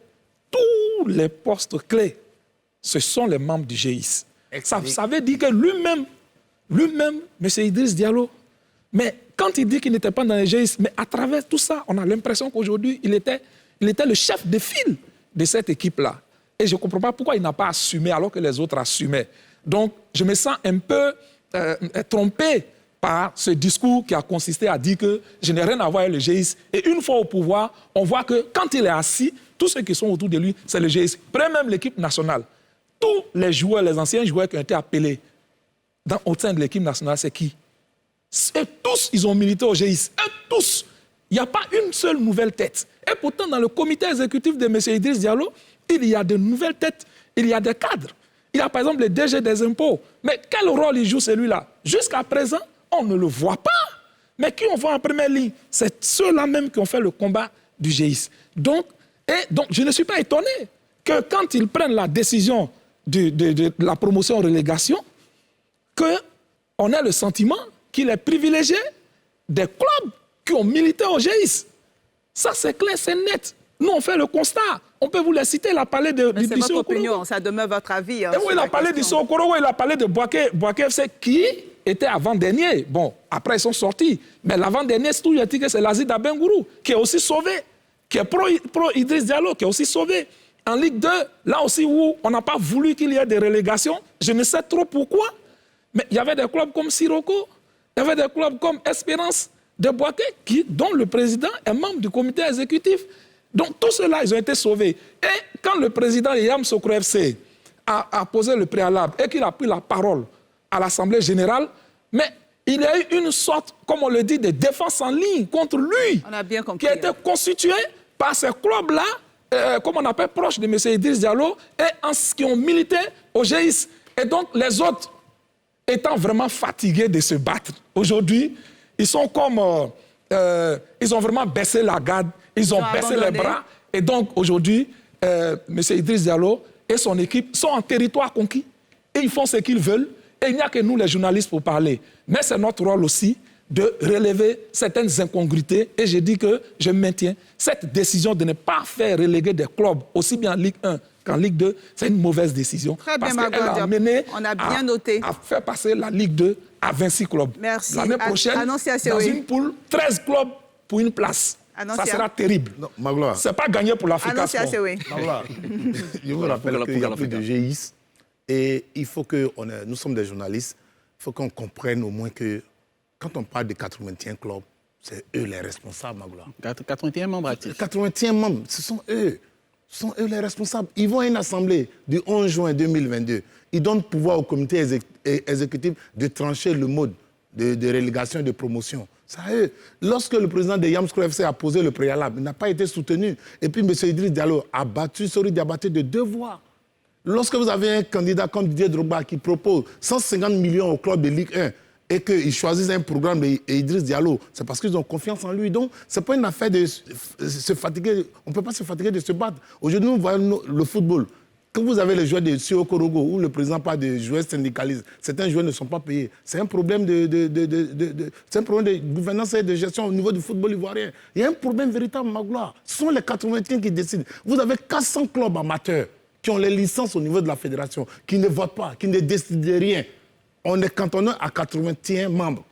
tous les postes clés, ce sont les membres du GIS. Ça veut dire que lui-même, M. Idriss Diallo, mais quand il dit qu'il n'était pas dans les GIS, mais à travers tout ça, on a l'impression qu'aujourd'hui, il était le chef de file de cette équipe-là. Et je ne comprends pas pourquoi il n'a pas assumé alors que les autres assumaient. Donc, je me sens un peu trompé par ce discours qui a consisté à dire que je n'ai rien à voir avec le GIS. Et une fois au pouvoir, on voit que quand il est assis, tous ceux qui sont autour de lui, c'est le GIS. Prenez même l'équipe nationale. Tous les joueurs, les anciens joueurs qui ont été appelés au sein de l'équipe nationale, c'est qui? Et tous, ils ont milité au GIS. Et tous. Il n'y a pas une seule nouvelle tête. Et pourtant, dans le comité exécutif de M. Idriss Diallo, il y a de nouvelles têtes, il y a des cadres. Il y a par exemple le DG des impôts. Mais quel rôle il joue celui-là? Jusqu'à présent, on ne le voit pas. Mais qui on voit en première ligne? C'est ceux-là même qui ont fait le combat du GIS. Donc, je ne suis pas étonné que quand ils prennent la décision de la promotion-relégation, qu'on ait le sentiment qu'il est privilégié des clubs qui ont milité au GIS. Ça, c'est clair, c'est net. Nous, on fait le constat. On peut vous les citer. Il a parlé de c'est votre opinion, ça demeure votre avis. Hein, il a parlé du Sokorogo, il a parlé de Bouaké FC qui était avant-dernier. Bon, après, ils sont sortis. Mais l'avant-dernier, c'est toujours que c'est l'Azid Abengourou, qui est aussi sauvé, qui est pro-Idriss Diallo, qui est aussi sauvé. En Ligue 2, là aussi où on n'a pas voulu qu'il y ait des relégations, je ne sais trop pourquoi, mais il y avait des clubs comme Sirocco, il y avait des clubs comme Espérance de Boaké, dont le président est membre du comité exécutif. Donc, tous ceux-là, ils ont été sauvés. Et quand le président Yamoussoukro FC a posé le préalable et qu'il a pris la parole à l'Assemblée générale, mais il y a eu une sorte, comme on le dit, de défense en ligne contre lui, On a bien compris, qui a été constituée par ces clubs-là, comme on appelle proches de M. Idriss Diallo, et qui ont milité au GIS. Et donc, les autres, étant vraiment fatigués de se battre, aujourd'hui, ils sont comme... ils ont vraiment baissé la garde, ils ont baissé les bras. Et donc, aujourd'hui, M. Idriss Diallo et son équipe sont en territoire conquis. Et ils font ce qu'ils veulent. Et il n'y a que nous, les journalistes, pour parler. Mais c'est notre rôle aussi de relever certaines incongruités. Et je dis que je maintiens cette décision de ne pas faire reléguer des clubs, aussi bien en Ligue 1 qu'en Ligue 2, c'est une mauvaise décision. Très bien, parce qu'elle a mené à faire passer la Ligue 2 à 26 clubs. Merci. L'année prochaine, dans une poule, 13 clubs pour une place. Ça sera terrible. Ce n'est pas gagné pour l'Africa Sport. Je vous rappelle qu'il n'y a plus de GIS. Et il faut que, nous sommes des journalistes, il faut qu'on comprenne au moins que quand on parle de 81 clubs, c'est eux les responsables, Magloire. 81 membres actifs. 81 membres, ce sont eux. Ce sont eux les responsables. Ils vont à une assemblée du 11 juin 2022. Ils donnent pouvoir au comité exécutif de trancher le mode de relégation et de promotion. C'est à eux. Lorsque le président de Yamoussoukro FC a posé le préalable, il n'a pas été soutenu. Et puis M. Idriss Diallo a battu Sori Diabaté de 2 voix. Lorsque vous avez un candidat comme Didier Drogba qui propose 150 millions au club de Ligue 1 et qu'ils choisissent un programme d'Idriss Diallo, c'est parce qu'ils ont confiance en lui. Donc, ce n'est pas une affaire de se fatiguer. On ne peut pas se fatiguer de se battre. Aujourd'hui, nous voyons le football. Quand vous avez les joueurs de Sio Korogo, où le président parle de joueurs syndicalistes, certains joueurs ne sont pas payés. C'est un problème c'est un problème de gouvernance et de gestion au niveau du football ivoirien. Il y a un problème véritable, Magloire. Ce sont les 81 qui décident. Vous avez 400 clubs amateurs qui ont les licences au niveau de la fédération, qui ne votent pas, qui ne décident de rien. On est cantonné à 81 membres.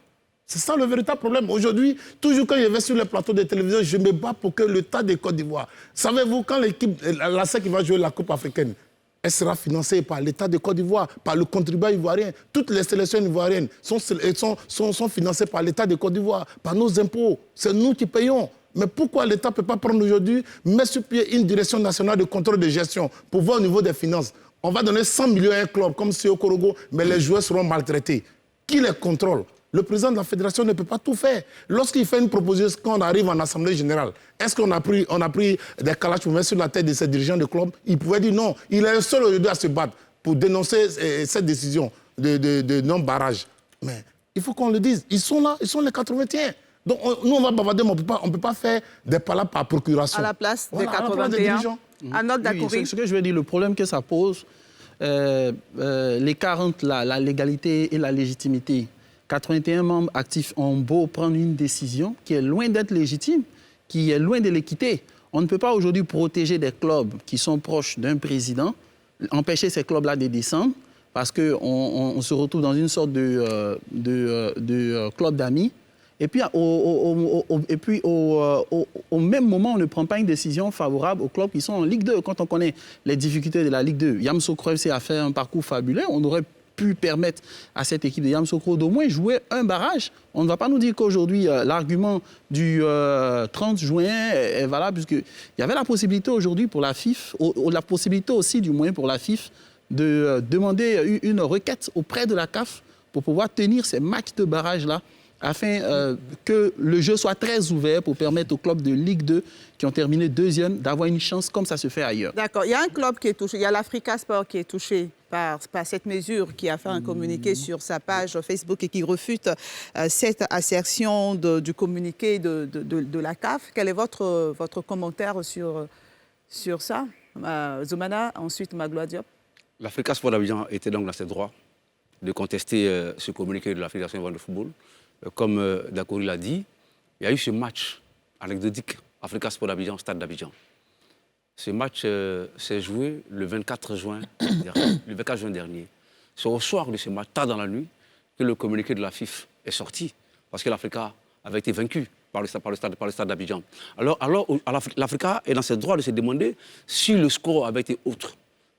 C'est ça le véritable problème. Aujourd'hui, toujours quand je vais sur les plateaux de télévision, je me bats pour que l'État de Côte d'Ivoire... Savez-vous, quand l'équipe, la SEC va jouer la Coupe africaine, elle sera financée par l'État de Côte d'Ivoire, par le contribuable ivoirien. Toutes les sélections ivoiriennes sont financées par l'État de Côte d'Ivoire, par nos impôts. C'est nous qui payons. Mais pourquoi l'État ne peut pas prendre aujourd'hui, mettre sur pied une direction nationale de contrôle de gestion pour voir au niveau des finances? On va donner 100 millions à un club comme Sio Korogo, mais les joueurs seront maltraités. Qui les contrôle? Le président de la fédération ne peut pas tout faire. Lorsqu'il fait une proposition, quand on arrive en assemblée générale, est-ce qu'on a pris des calaches pour mettre sur la tête de ces dirigeants de club? Il pouvait dire non. Il est le seul aujourd'hui à se battre pour dénoncer cette décision de non-barrage. Mais il faut qu'on le dise. Ils sont là, ils sont les 81. Donc nous, on va bavarder, mais on ne peut pas faire des palabres par procuration. À la place des 81. À notre oui, ce que je veux dire, le problème que ça pose, l'écart entre la légalité et la légitimité. 81 membres actifs ont beau prendre une décision qui est loin d'être légitime, qui est loin de l'équité. On ne peut pas aujourd'hui protéger des clubs qui sont proches d'un président, empêcher ces clubs-là de descendre, parce qu'on se retrouve dans une sorte de club d'amis. Et puis, au même moment, on ne prend pas une décision favorable aux clubs qui sont en Ligue 2. Quand on connaît les difficultés de la Ligue 2, Yamoussoukro FC a fait un parcours fabuleux. On aurait pu permettre à cette équipe de Yamoussoukro d'au moins jouer un barrage. On ne va pas nous dire qu'aujourd'hui, l'argument du 30 juin est valable, puisqu'il y avait la possibilité aujourd'hui pour la FIF, la possibilité aussi du moins pour la FIF, de demander une requête auprès de la CAF pour pouvoir tenir ces matchs de barrage-là, afin que le jeu soit très ouvert pour permettre aux clubs de Ligue 2 qui ont terminé deuxième d'avoir une chance comme ça se fait ailleurs. D'accord. Il y a un club qui est touché, il y a l'Africa Sport qui est touché par cette mesure, qui a fait un communiqué sur sa page Facebook et qui refute cette assertion du communiqué de la CAF. Quel est votre commentaire sur ça? Zoumana, ensuite Magloire Diop. L'Africa Sport d'Abidjan était donc dans ses droits de contester ce communiqué de la Fédération ivoirienne de football. Comme Dakori l'a dit, il y a eu ce match anecdotique, Africa Sport d'Abidjan, Stade d'Abidjan. Ce match s'est joué le 24 juin dernier. C'est au soir de ce match, tard dans la nuit, que le communiqué de la FIFA est sorti, parce que l'Africa avait été vaincu par le stade d'Abidjan. Alors l'Africa est dans ses droits de se demander si le score avait été autre.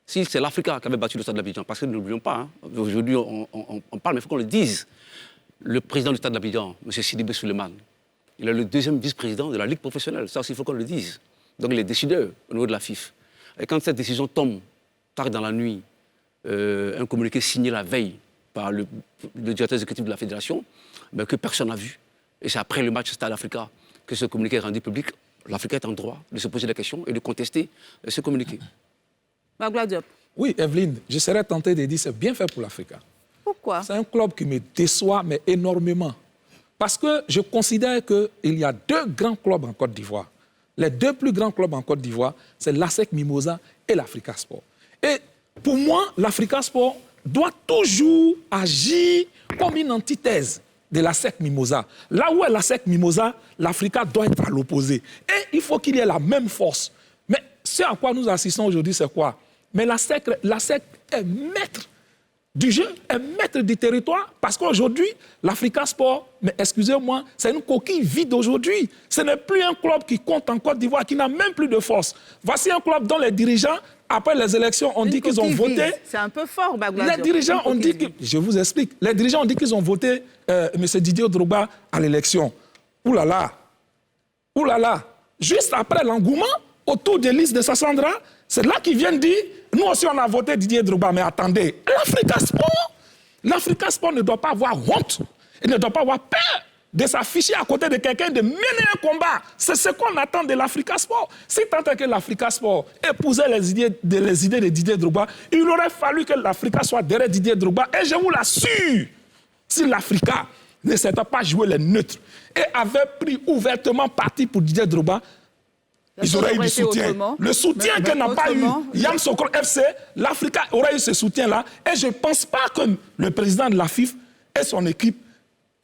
Si c'est l'Africa qui avait battu le stade d'Abidjan, parce que n'oublions pas, aujourd'hui on parle, mais il faut qu'on le dise. Le président du stade d'Abidjan, M. Sidibé Souleymane, il est le deuxième vice-président de la Ligue professionnelle. Ça aussi, il faut qu'on le dise. Donc il est décideur au niveau de la FIFA. Et quand cette décision tombe tard dans la nuit, un communiqué signé la veille par le directeur exécutif de la fédération, ben, que personne n'a vu. Et c'est après le match Stade Africa que ce communiqué est rendu public. L'Afrique est en droit de se poser des questions et de contester ce communiqué. Magloire Diop. Oui, Evelyne, je serais tenté de dire que c'est bien fait pour l'Afrique. Pourquoi? C'est un club qui me déçoit, mais énormément. Parce que je considère qu'il y a deux grands clubs en Côte d'Ivoire. Les deux plus grands clubs en Côte d'Ivoire, c'est l'ASEC Mimosa et l'Africa Sport. Et pour moi, l'Africa Sport doit toujours agir comme une antithèse de l'ASEC Mimosa. Là où est l'ASEC Mimosa, l'Africa doit être à l'opposé. Et il faut qu'il y ait la même force. Mais ce à quoi nous assistons aujourd'hui, c'est quoi? Mais l'ASEC est maître du jeu, est maître du territoire, parce qu'aujourd'hui, l'Africa Sport, mais excusez-moi, c'est une coquille vide aujourd'hui. Ce n'est plus un club qui compte en Côte d'Ivoire, qui n'a même plus de force. Voici un club dont les dirigeants, après les élections, ont dit qu'ils ont voté. C'est un peu fort, Magloire. Les dirigeants ont dit que... Je vous explique. Les dirigeants ont dit qu'ils ont voté M. Didier Drogba à l'élection. Ouh là là. Ouh là là. Juste après l'engouement, autour des listes de Sassandra, c'est là qu'ils viennent dire, nous aussi on a voté Didier Drogba, mais attendez, l'Africa Sport ne doit pas avoir honte, il ne doit pas avoir peur de s'afficher à côté de quelqu'un, de mener un combat. C'est ce qu'on attend de l'Africa Sport. Si tant est que l'Africa Sport épousait les idées de Didier Drogba, il aurait fallu que l'Africa soit derrière Didier Drogba. Et je vous l'assure, si l'Africa ne s'était pas joué les neutres et avait pris ouvertement parti pour Didier Drogba, ils auraient eu du soutien. Le soutien que n'a pas eu Yamoussoukro FC, l'Africa aurait eu ce soutien-là. Et je ne pense pas que le président de la FIFA et son équipe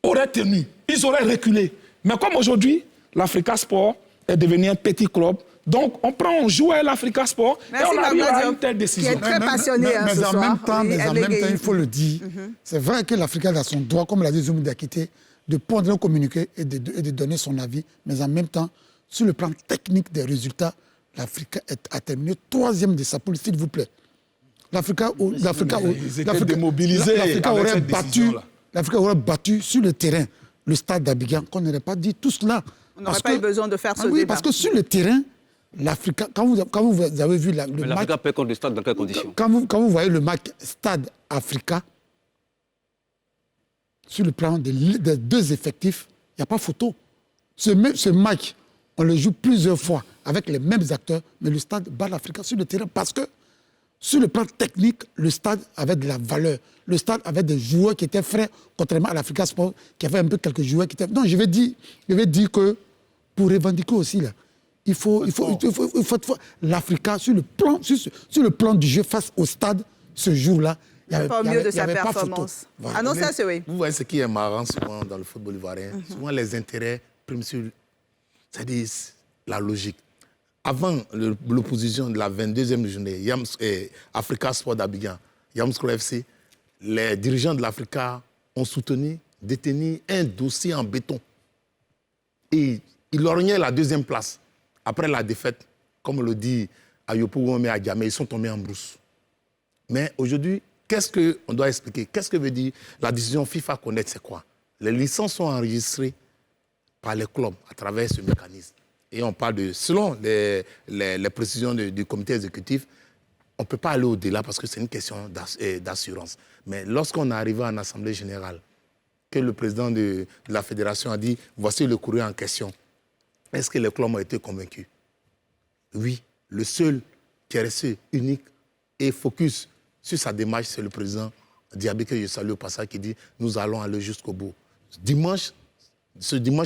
auraient tenu. Ils auraient reculé. Mais comme aujourd'hui, l'Africa Sport est devenu un petit club, donc on joue à l'Africa Sport et on arrive à une telle décision. Qui est très passionné mais ce en soir. même temps, Oui, mais en même temps, il faut le dire, c'est vrai que l'Africa a son droit, comme l'a dit Zoumi Diakité, de prendre un communiqué et de donner son avis, mais en même temps, sur le plan technique des résultats, l'Africa a terminé 3e de sa poule, s'il vous plaît. L'Africa aurait battu sur le terrain le stade d'Abidjan, qu'on n'aurait pas dit tout cela. On n'aurait pas eu besoin de faire ce débat. Oui, parce que sur le terrain, l'Africa, quand vous avez vu le match... L'Africa perd contre le stade dans quelles conditions? Quand vous voyez le match Stade Africa, sur le plan des deux effectifs, il n'y a pas photo. Ce match, on le joue plusieurs fois avec les mêmes acteurs, mais le stade bat l'Africa sur le terrain parce que sur le plan technique, le stade avait de la valeur. Le stade avait des joueurs qui étaient frais, contrairement à l'Africa Sport, qui avait un peu quelques joueurs qui étaient... Non, je vais dire que pour revendiquer aussi, là, il faut l'Africa, sur le plan du jeu face au stade, ce jour-là, il n'y avait pas mieux de sa performance. Ah non, ça c'est oui. Vous voyez ce qui est marrant souvent dans le football ivoirien, souvent les intérêts priment sur, c'est-à-dire la logique. Avant l'opposition de la 22e journée, Africa Sport d'Abidjan, Yamoussoukro FC, les dirigeants de l'Africa ont soutenu, détenu un dossier en béton. Et ils lorgnaient la 2e place. Après la défaite, comme le dit Ayopo Ouamé à Djamé, ils sont tombés en brousse. Mais aujourd'hui, qu'est-ce qu'on doit expliquer? Qu'est-ce que veut dire la décision FIFA connaître, c'est quoi? Les licences sont enregistrées par les clubs à travers ce mécanisme. Et on parle de, selon les précisions du comité exécutif, on ne peut pas aller au-delà parce que c'est une question d'assurance. Mais lorsqu'on est arrivé en Assemblée générale, que le président de la fédération a dit, voici le courrier en question, est-ce que les clubs ont été convaincus? Oui, le seul qui est resté unique et focus sur sa démarche, c'est le président Diaby, que je salue au passage, qui dit, nous allons aller jusqu'au bout. Ce dimanche,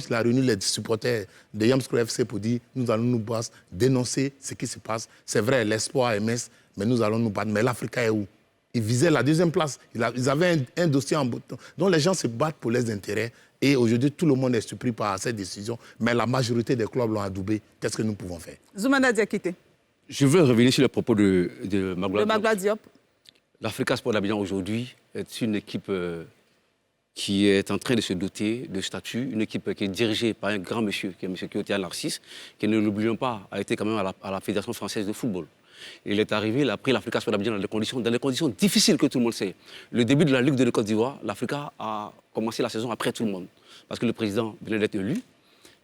il a réuni les supporters de Yamoussoukro FC pour dire nous allons nous battre, dénoncer ce qui se passe. C'est vrai, l'espoir est mince, mais nous allons nous battre. Mais l'Africa est où? Ils visaient la 2e place. Ils avaient un dossier en bouton. Donc les gens se battent pour les intérêts. Et aujourd'hui, tout le monde est surpris par cette décision. Mais la majorité des clubs l'ont adoubé. Qu'est-ce que nous pouvons faire? Zoumana Diakité. Je veux revenir sur les propos de Magloire Magloire Diop. L'Africa Sport d'Abidjan aujourd'hui est une équipe qui est en train de se doter de statut, une équipe qui est dirigée par un grand monsieur, qui est M. Kyotia Narcisse, qui, ne l'oublions pas, a été quand même à la Fédération française de football. Il est arrivé, il a pris l'Africa Sport d'Abidjan dans des conditions difficiles que tout le monde sait. Le début de la Ligue de Côte d'Ivoire, l'Africa a commencé la saison après tout le monde, parce que le président venait d'être élu.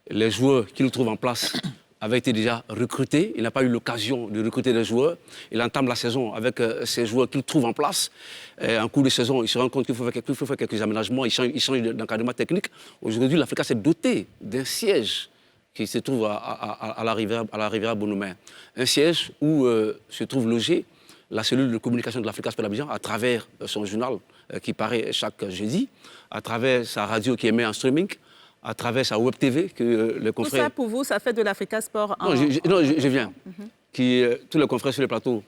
Les joueurs qu'il trouve en place avaient été déjà recrutés. Il n'a pas eu l'occasion de recruter des joueurs. Il entame la saison avec ces joueurs qu'il trouve en place. En cours de saison, il se rend compte qu'il faut faire quelques aménagements. Il change d'encadrement technique. Aujourd'hui, l'Africa s'est dotée d'un siège qui se trouve à la rivière Bonomé. Un siège où se trouve logée la cellule de communication de l'Africa Sport d'Abidjan à travers son journal qui paraît chaque jeudi, à travers sa radio qui émet en streaming, à travers sa web TV que les confrères... Tout ça, pour vous, ça fait de l'Africa Sport en... Non, je viens. Tous les confrères sur le plateau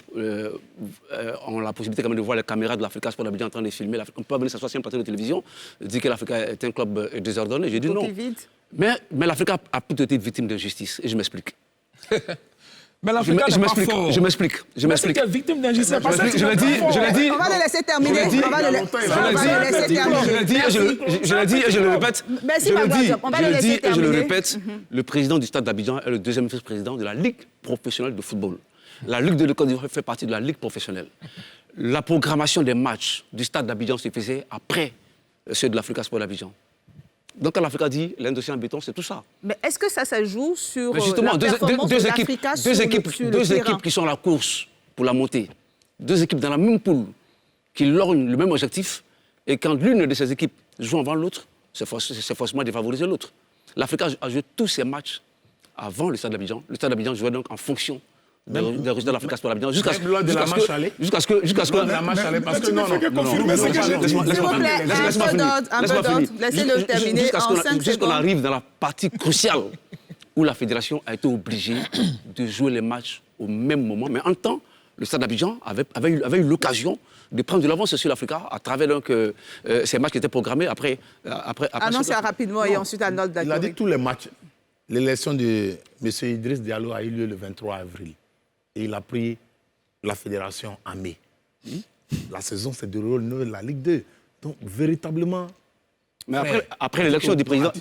ont la possibilité quand même de voir les caméras de l'Africa Sport d'Abidjan en train de filmer. On peut venir s'asseoir sur un plateau de télévision, dire que l'Africa est un club désordonné. J'ai dit non. Mais l'Africa a plutôt été victime d'injustice, et je m'explique. Mais l'Africa n'est pas fort. Je m'explique. Mais c'est qu'elle est victime d'injustice. Je l'ai dit. On va le laisser terminer. Je l'ai dit et je le répète. Merci, on va le laisser terminer. Je le répète, le président du Stade d'Abidjan est le deuxième vice-président de la Ligue professionnelle de football. La Ligue de Côte d'Ivoire fait partie de la Ligue professionnelle. La programmation des matchs du Stade d'Abidjan se faisait après ceux de l'Africa Sport d'Abidjan. Donc, quand l'Africa dit l'Indochine en béton, c'est tout ça. Mais est-ce que ça joue sur justement, la performance de l'Africa sur le terrain ? Deux équipes qui sont à la course pour la montée. Deux équipes dans la même poule qui lorgnent le même objectif. Et quand l'une de ces équipes joue avant l'autre, c'est forcément défavoriser l'autre. L'Africa a joué tous ses matchs avant le Stade d'Abidjan. Le Stade d'Abidjan jouait donc en fonction des résultats de l'Africa Sport d'Abidjan. Jusqu'à ce que... la marche allait, parce que non. Laissez-le terminer en 5 secondes. Jusqu'on arrive dans la partie cruciale où la fédération a été obligée de jouer les matchs au même moment. Mais en temps, le Stade d'Abidjan avait eu l'occasion de prendre de l'avance sur l'Africa à travers donc, ces matchs qui étaient programmés après annoncez rapidement et ensuite Arnold Dakory. Il a dit tous les matchs. L'élection de M. Idriss Diallo a eu lieu le 23 avril. Et il a pris la fédération en mai. La saison s'est déroulée de la Ligue 2. Donc, véritablement... Mais après l'élection du président...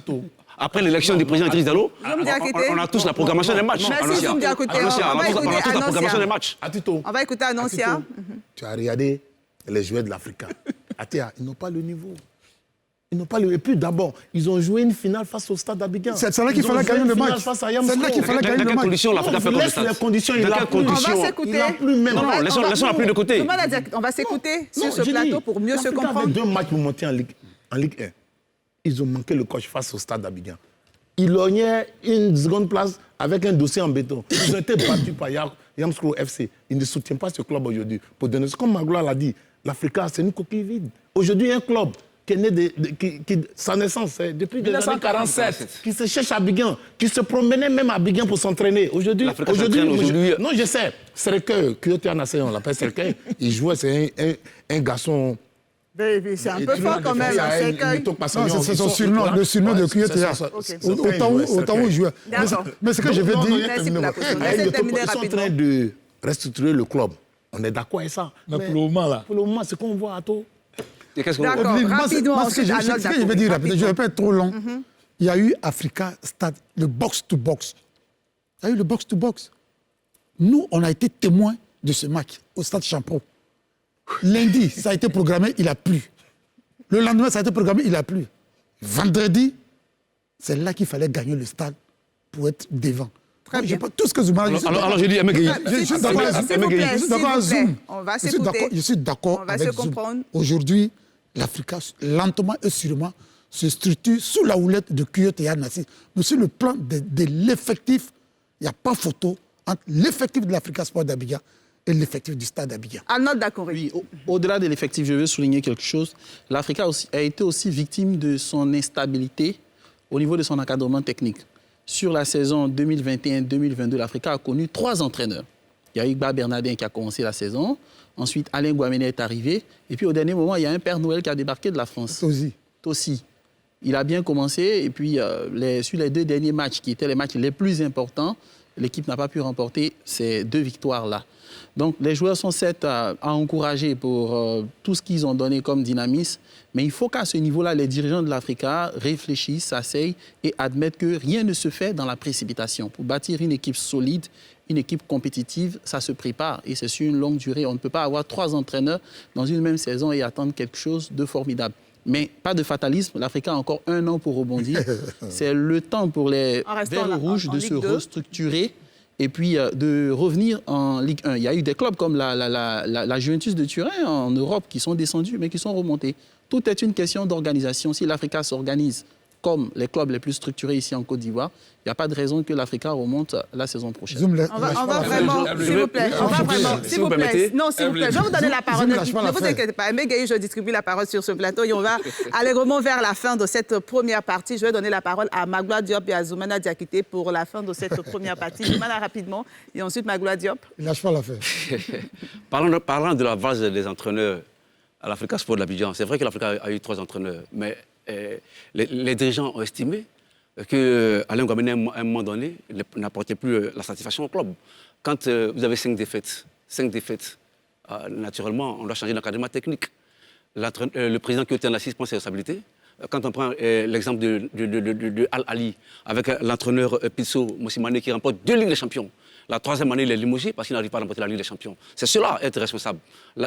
Après l'élection du président Idriss Diallo, on a tous la programmation des matchs. Merci, Zoum Diakité. On va écouter la programmation des matchs. On va écouter Annoncia. Tu as regardé les joueurs de l'Africa. Atia, ils n'ont pas le niveau. Ils n'ont pas le... Et puis d'abord, ils ont joué une finale face au Stade d'Abidjan. C'est là qu'il fallait gagner le match. C'est là qu'il fallait gagner le match. Dans quelles conditions l'Africa fait comme le Stade ? Les conditions, il a plus. On va s'écouter. Il n'a plus même. Non, laissons-la plus de côté. On va s'écouter sur ce plateau pour mieux se comprendre. Avec 2 matchs pour monter en Ligue 1. Ils ont manqué le coach face au Stade d'Abidjan. Ils lorgnaient une seconde place avec un dossier en béton. Ils ont été battus par Yamoussoukro FC. Ils ne soutiennent pas ce club aujourd'hui. Pour donner, comme Magloire l'a dit, l'Africa, c'est une coquille vide. Aujourd'hui, un club qui est né sa naissance, c'est depuis 1947, qui se cherche à Abidjan, qui se promenait même à Abidjan pour s'entraîner. Aujourd'hui, non, je sais, Serkei, Kyotia Nassé, on l'appelle Serkei, il jouait, c'est un garçon... C'est un peu fort quand même, Serkei. C'est son surnom, le surnom de Kyotia. Autant où il jouait. Mais ce que je veux dire... Ils sont en train de restructurer le club. On est d'accord avec ça. Mais pour le moment, là... Pour le moment, c'est qu'on voit à tout. D'accord, rapidement. Ce que je veux dire rapidement, je ne vais pas être trop long. Il y a eu Africa Stade, le box-to-box. Il y a eu le box-to-box. Nous, on a été témoins de ce match au Stade Champeau. Lundi, ça a été programmé, il a plu. Le lendemain, ça a été programmé, il a plu. Vendredi, c'est là qu'il fallait gagner le stade pour être devant. Très bien. Tout ce que Zouma a dit. Alors, je dis, je suis d'accord avec Zoum. On va s'écouter. Je suis d'accord avec Zoum. Aujourd'hui, l'Africa, lentement et sûrement, se structure sous la houlette de Kyotia Nassé. Mais sur le plan de l'effectif, il n'y a pas photo entre l'effectif de l'Africa Sport d'Abidjan et l'effectif du Stade d'Abidjan. Arnold Dakory. Oui, au-delà de l'effectif, je veux souligner quelque chose. L'Africa a été aussi victime de son instabilité au niveau de son encadrement technique. Sur la saison 2021-2022, l'Africa a connu 3 entraîneurs. Il y a Igba Bernardin qui a commencé la saison. Ensuite, Alain Guamene est arrivé. Et puis, au dernier moment, il y a un Père Noël qui a débarqué de la France. Tossi. Il a bien commencé. Et puis, sur les 2 derniers matchs, qui étaient les matchs les plus importants, l'équipe n'a pas pu remporter ces 2 victoires-là. Donc, les joueurs sont certes à encourager pour tout ce qu'ils ont donné comme dynamisme, mais il faut qu'à ce niveau-là, les dirigeants de l'Africa réfléchissent, s'asseyent et admettent que rien ne se fait dans la précipitation. Pour bâtir une équipe solide, une équipe compétitive, ça se prépare et c'est sur une longue durée. On ne peut pas avoir 3 entraîneurs dans une même saison et attendre quelque chose de formidable. Mais pas de fatalisme, l'Africa a encore 1 an pour rebondir. C'est le temps pour les Verts rouges de se restructurer et puis de revenir en Ligue 1. Il y a eu des clubs comme la Juventus de Turin en Europe qui sont descendus mais qui sont remontés. Tout est une question d'organisation. Si l'Africa s'organise comme les clubs les plus structurés ici en Côte d'Ivoire, il n'y a pas de raison que l'Africa remonte la saison prochaine. On va vraiment, s'il vous plaît, s'il vous plaît, non, s'il vous plaît, je vais vous donner la parole. Ne vous inquiétez pas, Aimé Gueye, je distribue la parole sur ce plateau et on va allègrement vers la fin de cette première partie. Je vais donner la parole à Magloire Diop et à Zoumana Diakité pour la fin de cette première partie. Zoumana rapidement et ensuite Magloire Diop. Il ne lâche pas l'affaire. Parlant de la base des entraîneurs à l'Africa Sport de l'Abidjan, c'est vrai que l'Africa a eu 3 entraîneurs, mais les dirigeants ont estimé qu'Alain Guamene, à un moment donné, n'apportait plus la satisfaction au club. Quand vous avez 5 défaites, naturellement, on doit changer d'encadrement technique. Le président qui était en assise prend ses responsabilités. Quand on prend l'exemple de Al-Ali, avec l'entraîneur Pitso Moussimane qui remporte 2 Ligues des Champions. La 3e année, il est limogé parce qu'il n'arrive pas à remporter la Ligue des Champions. C'est cela, être responsable.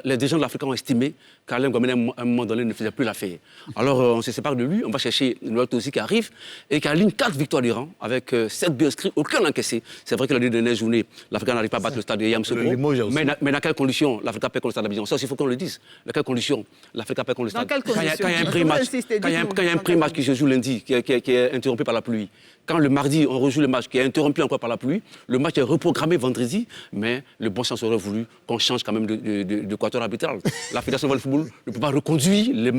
Les dirigeants de l'Afrique ont estimé qu'Alain Guamene, à un moment donné, ne faisait plus l'affaire. Alors, on se sépare de lui, on va chercher Noël Tosi qui arrive et qui aligne 4 victoires du rang, avec 7 buts inscrits, aucun encaissé. C'est vrai que la dernière journée, l'Afrique n'arrive pas à battre le stade de Yamoussoukro. Mais dans quelles conditions l'Afrique perd contre le stade d'Abidjan? Ça aussi, il faut qu'on le dise. Dans quelles conditions l'Afrique perd contre le stade? Quand il y a un pré-match qui se joue lundi, qui est interrompu par la pluie. Quand le mardi, on rejoue le match qui est interrompu encore par la pluie, le match est reprogrammé vendredi, mais le bon sens aurait voulu qu'on change quand même de quatuor arbitral. La Fédération de football ne peut pas reconduire les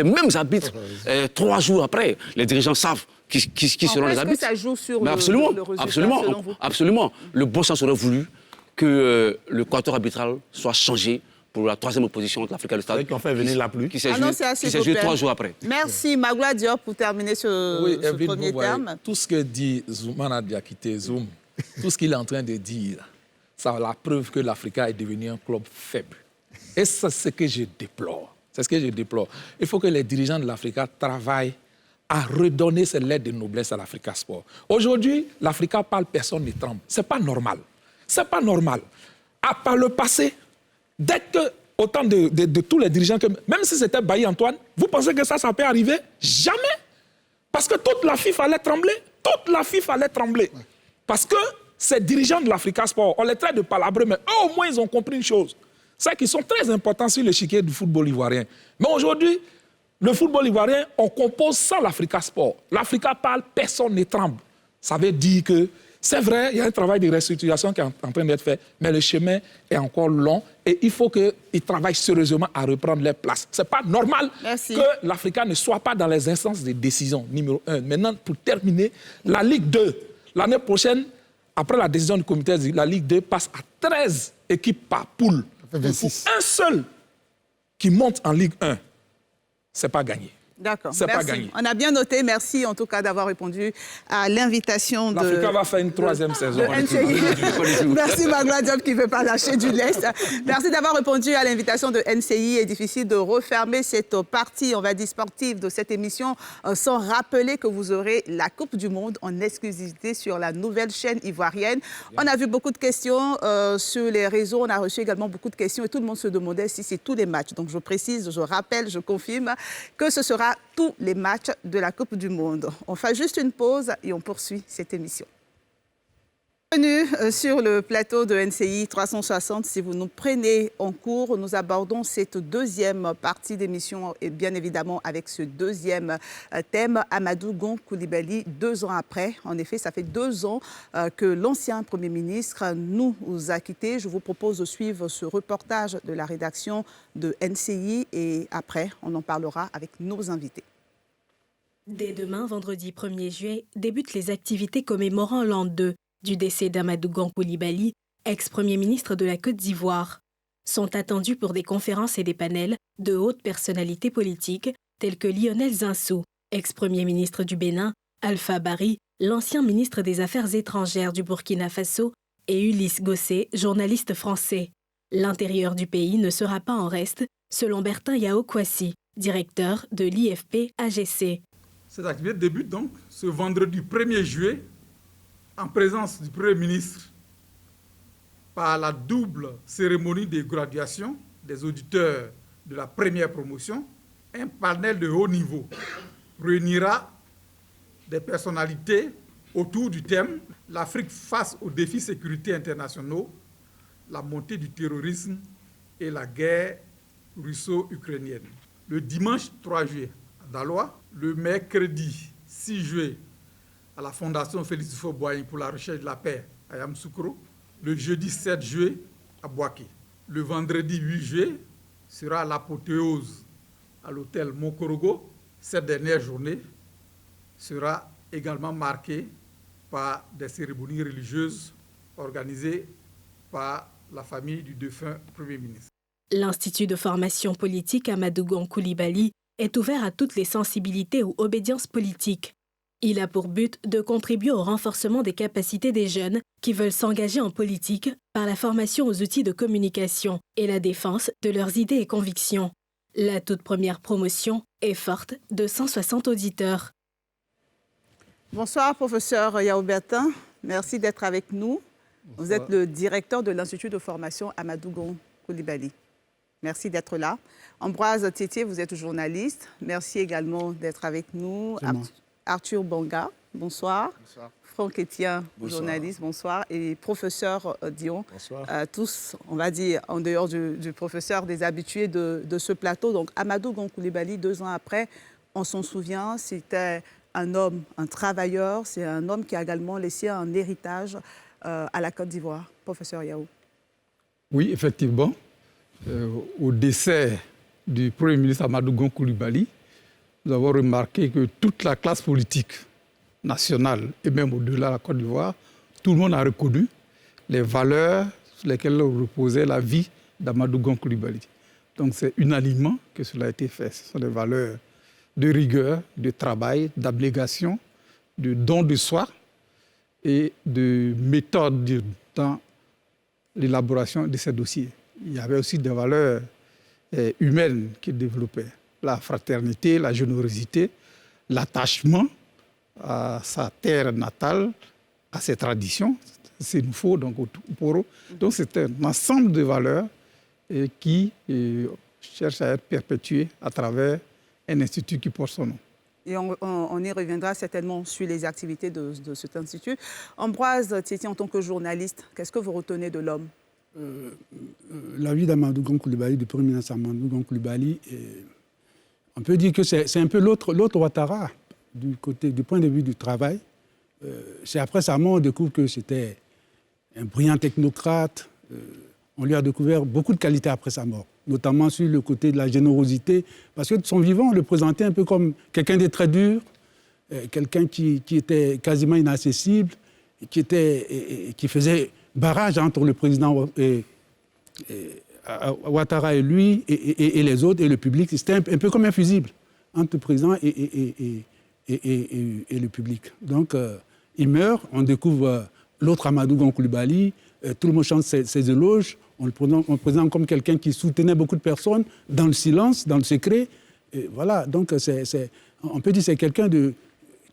mêmes arbitres 3 jours après. Les dirigeants savent qui seront les arbitres. Est-ce que ça joue sur le résultat, selon vous? Absolument. Le bon sens aurait voulu que le quatuor arbitral soit changé pour la 3e opposition de l'Afrique du Stade. Qui ont fait venir la pluie. Qui s'est joué 3 jours après. Merci Magloire Diop pour terminer ce premier terme. Tout ce que dit Zoumana Diakité, Zoum, tout ce qu'il est en train de dire, ça a la preuve que l'Africa est devenu un club faible. Et c'est ce que je déplore. C'est ce que je déplore. Il faut que les dirigeants de l'Africa travaillent à redonner cette lettre de noblesse à l'Africa Sport. Aujourd'hui, l'Africa parle, personne ne tremble. C'est pas normal. C'est pas normal. Par le passé, dès que, autant de tous les dirigeants, même si c'était Bailly Antoine, vous pensez que ça peut arriver? Jamais. Parce que toute la FIFA allait trembler. Toute la FIFA allait trembler. Parce que ces dirigeants de l'Africa Sport, on les traite de palabreux, mais eux, au moins, ils ont compris une chose. C'est qu'ils sont très importants sur l'échiquier du football ivoirien. Mais aujourd'hui, le football ivoirien, on compose sans l'Africa Sport. L'Africa parle, personne ne tremble. Ça veut dire que c'est vrai, il y a un travail de restructuration qui est en train d'être fait, mais le chemin est encore long et il faut qu'ils travaillent sérieusement à reprendre leur place. Ce n'est pas normal que l'Africa ne soit pas dans les instances de décision, numéro 1. Maintenant, pour terminer, la Ligue 2, l'année prochaine, après la décision du comité, la Ligue 2 passe à 13 équipes par poule. Pour un seul qui monte en Ligue 1, ce n'est pas gagné. D'accord, merci. On a bien noté. Merci en tout cas d'avoir répondu à l'invitation de... L'Africa va faire une 3e saison. Merci Magloire Diop qui ne veut pas lâcher du lest. Merci d'avoir répondu à l'invitation de NCI. Il est difficile de refermer cette partie, on va dire, sportive de cette émission sans rappeler que vous aurez la Coupe du Monde en exclusivité sur la nouvelle chaîne ivoirienne. On a vu beaucoup de questions sur les réseaux. On a reçu également beaucoup de questions et tout le monde se demandait si c'est tous les matchs. Donc je précise, je rappelle, je confirme que ce sera tous les matchs de la Coupe du Monde. On fait juste une pause et on poursuit cette émission. Bienvenue sur le plateau de NCI 360. Si vous nous prenez en cours, nous abordons cette 2e partie d'émission et bien évidemment avec ce 2e thème, Amadou Gon Coulibaly, 2 ans après. En effet, ça fait 2 ans que l'ancien Premier ministre nous a quittés. Je vous propose de suivre ce reportage de la rédaction de NCI et après, on en parlera avec nos invités. Dès demain, vendredi 1er juillet, débutent les activités commémorant l'an 2 du décès d'Amadou Gon Coulibaly, ex-premier ministre de la Côte d'Ivoire. Sont attendus pour des conférences et des panels de hautes personnalités politiques telles que Lionel Zinsou, ex-premier ministre du Bénin, Alpha Bari, l'ancien ministre des Affaires étrangères du Burkina Faso, et Ulysse Gossé, journaliste français. L'intérieur du pays ne sera pas en reste, selon Bertin Yao Kwasi, directeur de l'IFP-AGC. Cette activité débute donc ce vendredi 1er juillet, en présence du Premier ministre, par la double cérémonie de graduation des auditeurs de la première promotion. Un panel de haut niveau réunira des personnalités autour du thème « L'Afrique face aux défis sécurité internationaux, la montée du terrorisme et la guerre russo-ukrainienne ». Le dimanche 3 juillet à Daloa, le mercredi 6 juillet à la Fondation Félix Houphouët-Boigny pour la recherche de la paix à Yamoussoukro, le jeudi 7 juillet à Bouaké. Le vendredi 8 juillet sera l'apothéose à l'hôtel Mokorogo. Cette dernière journée sera également marquée par des cérémonies religieuses organisées par la famille du défunt Premier ministre. L'Institut de formation politique Amadou Gon Coulibaly est ouvert à toutes les sensibilités ou obédiences politiques. Il a pour but de contribuer au renforcement des capacités des jeunes qui veulent s'engager en politique par la formation aux outils de communication et la défense de leurs idées et convictions. La toute première promotion est forte de 160 auditeurs. Bonsoir, professeur Yao Bertin. Merci d'être avec nous. Bonsoir. Vous êtes le directeur de l'Institut de formation Amadou Gon Coulibaly. Merci d'être là. Ambroise Tétié, vous êtes journaliste. Merci également d'être avec nous. Arthur Banga, bonsoir. Bonsoir. Franck Etienne, journaliste, bonsoir. Et professeur Dion. Bonsoir. Tous, on va dire, en dehors du professeur, des habitués de ce plateau. Donc, Amadou Gon Coulibaly, 2 ans après, on s'en souvient, c'était un homme, un travailleur. C'est un homme qui a également laissé un héritage à la Côte d'Ivoire. Professeur Yao. Oui, effectivement. Au décès du Premier ministre Amadou Gon Coulibaly, nous avons remarqué que toute la classe politique nationale et même au-delà de la Côte d'Ivoire, tout le monde a reconnu les valeurs sur lesquelles reposait la vie d'Amadou Gon Coulibaly. Donc c'est unanimement que cela a été fait. Ce sont des valeurs de rigueur, de travail, d'abnégation, de don de soi et de méthode dans l'élaboration de ces dossiers. Il y avait aussi des valeurs humaines qu'il développait. La fraternité, la générosité, l'attachement à sa terre natale, à ses traditions. C'est nous faut donc pour eux. Donc c'est un ensemble de valeurs qui cherchent à être perpétuées à travers un institut qui porte son nom. Et on y reviendra certainement sur les activités de cet institut. Ambroise Tétié, en tant que journaliste, qu'est-ce que vous retenez de l'homme? La vie d'Amadou Gon Coulibaly, du Premier ministre Amadou Gon Coulibaly, on peut dire que c'est un peu l'autre Ouattara du point de vue du travail. C'est après sa mort, on découvre que c'était un brillant technocrate. On lui a découvert beaucoup de qualités après sa mort, notamment sur le côté de la générosité, parce que de son vivant, on le présentait un peu comme quelqu'un de très dur, quelqu'un qui était quasiment inaccessible, qui faisait barrage entre le président Ouattara et lui, et les autres, et le public. C'était un peu comme un fusible entre le président et le public. Donc, il meurt, on découvre l'autre Amadou Gon Coulibaly, tout le monde chante ses éloges, on le présente comme quelqu'un qui soutenait beaucoup de personnes dans le silence, dans le secret. Et voilà, donc on peut dire que c'est quelqu'un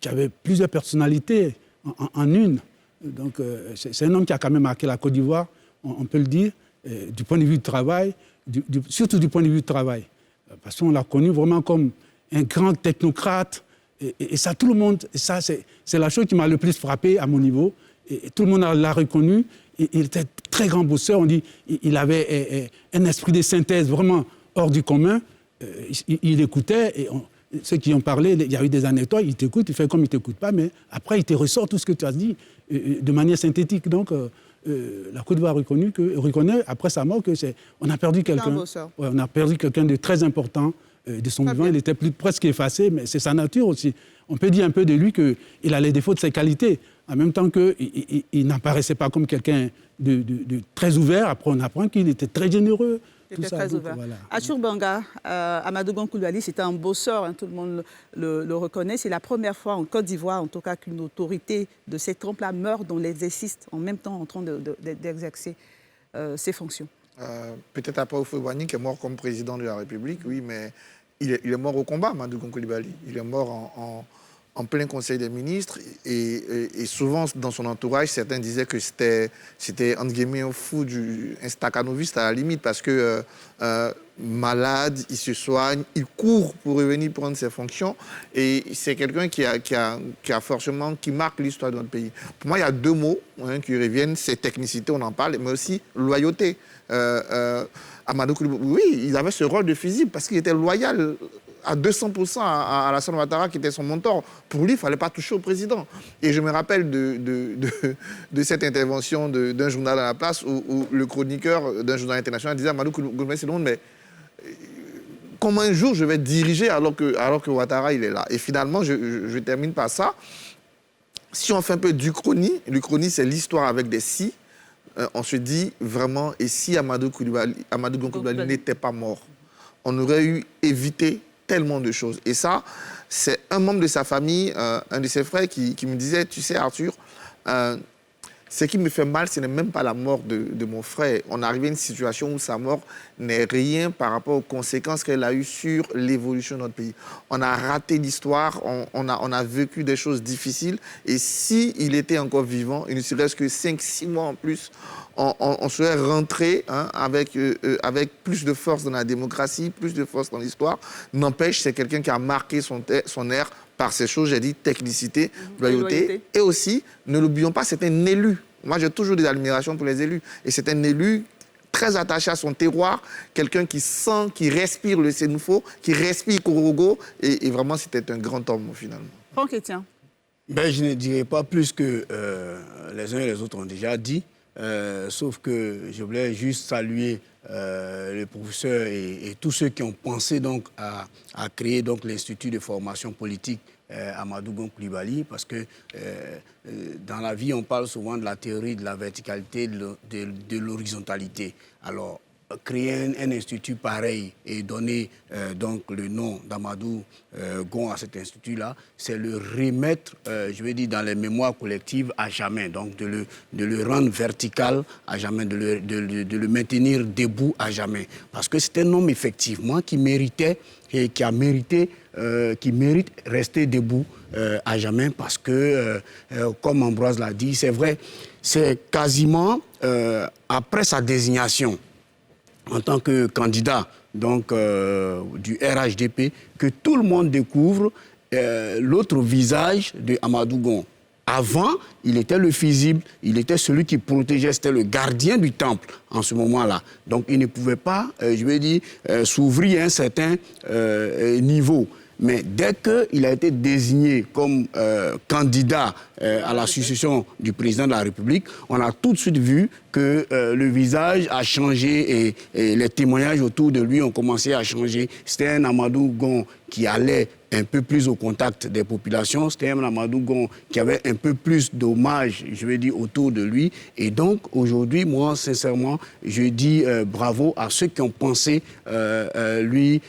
qui avait plusieurs personnalités en une. Donc, c'est un homme qui a quand même marqué la Côte d'Ivoire, on peut le dire, du point de vue du travail, surtout du point de vue du travail. Parce qu'on l'a connu vraiment comme un grand technocrate. Et ça, tout le monde, ça, c'est la chose qui m'a le plus frappé à mon niveau. Et tout le monde l'a reconnu. Il était très grand bosseur. On dit il avait un esprit de synthèse vraiment hors du commun. Il écoutait. Et ceux qui ont parlé, il y a eu des anecdotes. Il t'écoute, il fait comme il ne t'écoute pas. Mais après, il te ressort tout ce que tu as dit de manière synthétique. Donc, la Côte d'Ivoire reconnaît, après sa mort, qu'on a perdu quelqu'un. Ouais, on a perdu quelqu'un de très important de son vivant. Il était presque effacé, mais c'est sa nature aussi. On peut dire un peu de lui qu'il a les défauts de ses qualités, en même temps qu'il n'apparaissait pas comme quelqu'un de très ouvert. Après, on apprend qu'il était très généreux, C'était très ouvert. Voilà. Achour Banga, Amadou Gon Coulibaly, c'était un bosseur, hein, tout le monde le reconnaît. C'est la première fois en Côte d'Ivoire, en tout cas, qu'une autorité de cette trempe-là meurt dans l'exercice, en même temps en train d'exercer ses fonctions. Peut-être après Houphouët-Boigny, qui est mort comme président de la République, oui, mais il est mort au combat, Amadou Gon Coulibaly. Il est mort en plein Conseil des ministres et souvent dans son entourage, certains disaient que c'était entre guillemets un fou, un staccanoviste à la limite parce que malade, il se soigne, il court pour revenir prendre ses fonctions et c'est quelqu'un qui marque l'histoire de notre pays. Pour moi, il y a deux mots qui reviennent, c'est technicité, on en parle, mais aussi loyauté. Amadou Coulibaly, oui, il avait ce rôle de fusible parce qu'il était loyal à 200% à Alassane Ouattara, qui était son mentor. Pour lui, il ne fallait pas toucher au président. Et je me rappelle de cette intervention d'un journal à la place où le chroniqueur d'un journal international disait à Amadou Coulibaly, c'est long, mais comment un jour je vais diriger alors que Ouattara, il est là. Et finalement, je termine par ça. Si on fait un peu d'Uchronie, l'Uchronie, c'est l'histoire avec des si, on se dit vraiment, et si Amadou Gon Coulibaly n'était pas mort, on aurait évité tellement de choses. Et ça, c'est un membre de sa famille, un de ses frères, qui me disait, tu sais Arthur, ce qui me fait mal, ce n'est même pas la mort de mon frère. On est arrivé à une situation où sa mort n'est rien par rapport aux conséquences qu'elle a eues sur l'évolution de notre pays. On a raté l'histoire, on a vécu des choses difficiles. Et s'il était encore vivant, il ne serait-ce que 5-6 mois en plus, on serait rentré avec plus de force dans la démocratie, plus de force dans l'histoire. N'empêche, c'est quelqu'un qui a marqué son ère par ces choses, j'ai dit technicité, loyauté. Et aussi, ne l'oublions pas, c'est un élu. Moi, j'ai toujours des admirations pour les élus. Et c'est un élu très attaché à son terroir, quelqu'un qui sent, qui respire le Sénoufo, qui respire Korogo. Et vraiment, c'était un grand homme, finalement. Franck Etienne. Je ne dirais pas plus que les uns et les autres ont déjà dit. Sauf que je voulais juste saluer le professeur et tous ceux qui ont pensé donc à créer donc l'Institut de formation politique Amadou Gon Coulibaly, parce que dans la vie, on parle souvent de la théorie de la verticalité, de l'horizontalité. Alors, créer un institut pareil et donner donc le nom d'Amadou Gon à cet institut-là, c'est le remettre, je vais dire, dans les mémoires collectives à jamais. Donc de le rendre vertical à jamais, de le maintenir debout à jamais. Parce que c'est un homme effectivement qui méritait et qui mérite rester debout à jamais parce que, comme Ambroise l'a dit, c'est vrai, c'est quasiment après sa désignation en tant que candidat donc, du RHDP, que tout le monde découvre l'autre visage de Amadou Gon. Avant, il était le fusible, il était celui qui protégeait, c'était le gardien du temple en ce moment-là. Donc il ne pouvait pas, je vais dire, s'ouvrir à un certain niveau. Mais dès qu'il a été désigné comme candidat à la succession du président de la République, on a tout de suite vu que le visage a changé et les témoignages autour de lui ont commencé à changer. C'était un Amadou Gon qui allait un peu plus au contact des populations. C'était un Amadou Gon qui avait un peu plus d'hommage, je vais dire, autour de lui. Et donc, aujourd'hui, moi, sincèrement, je dis bravo à ceux qui ont pensé lui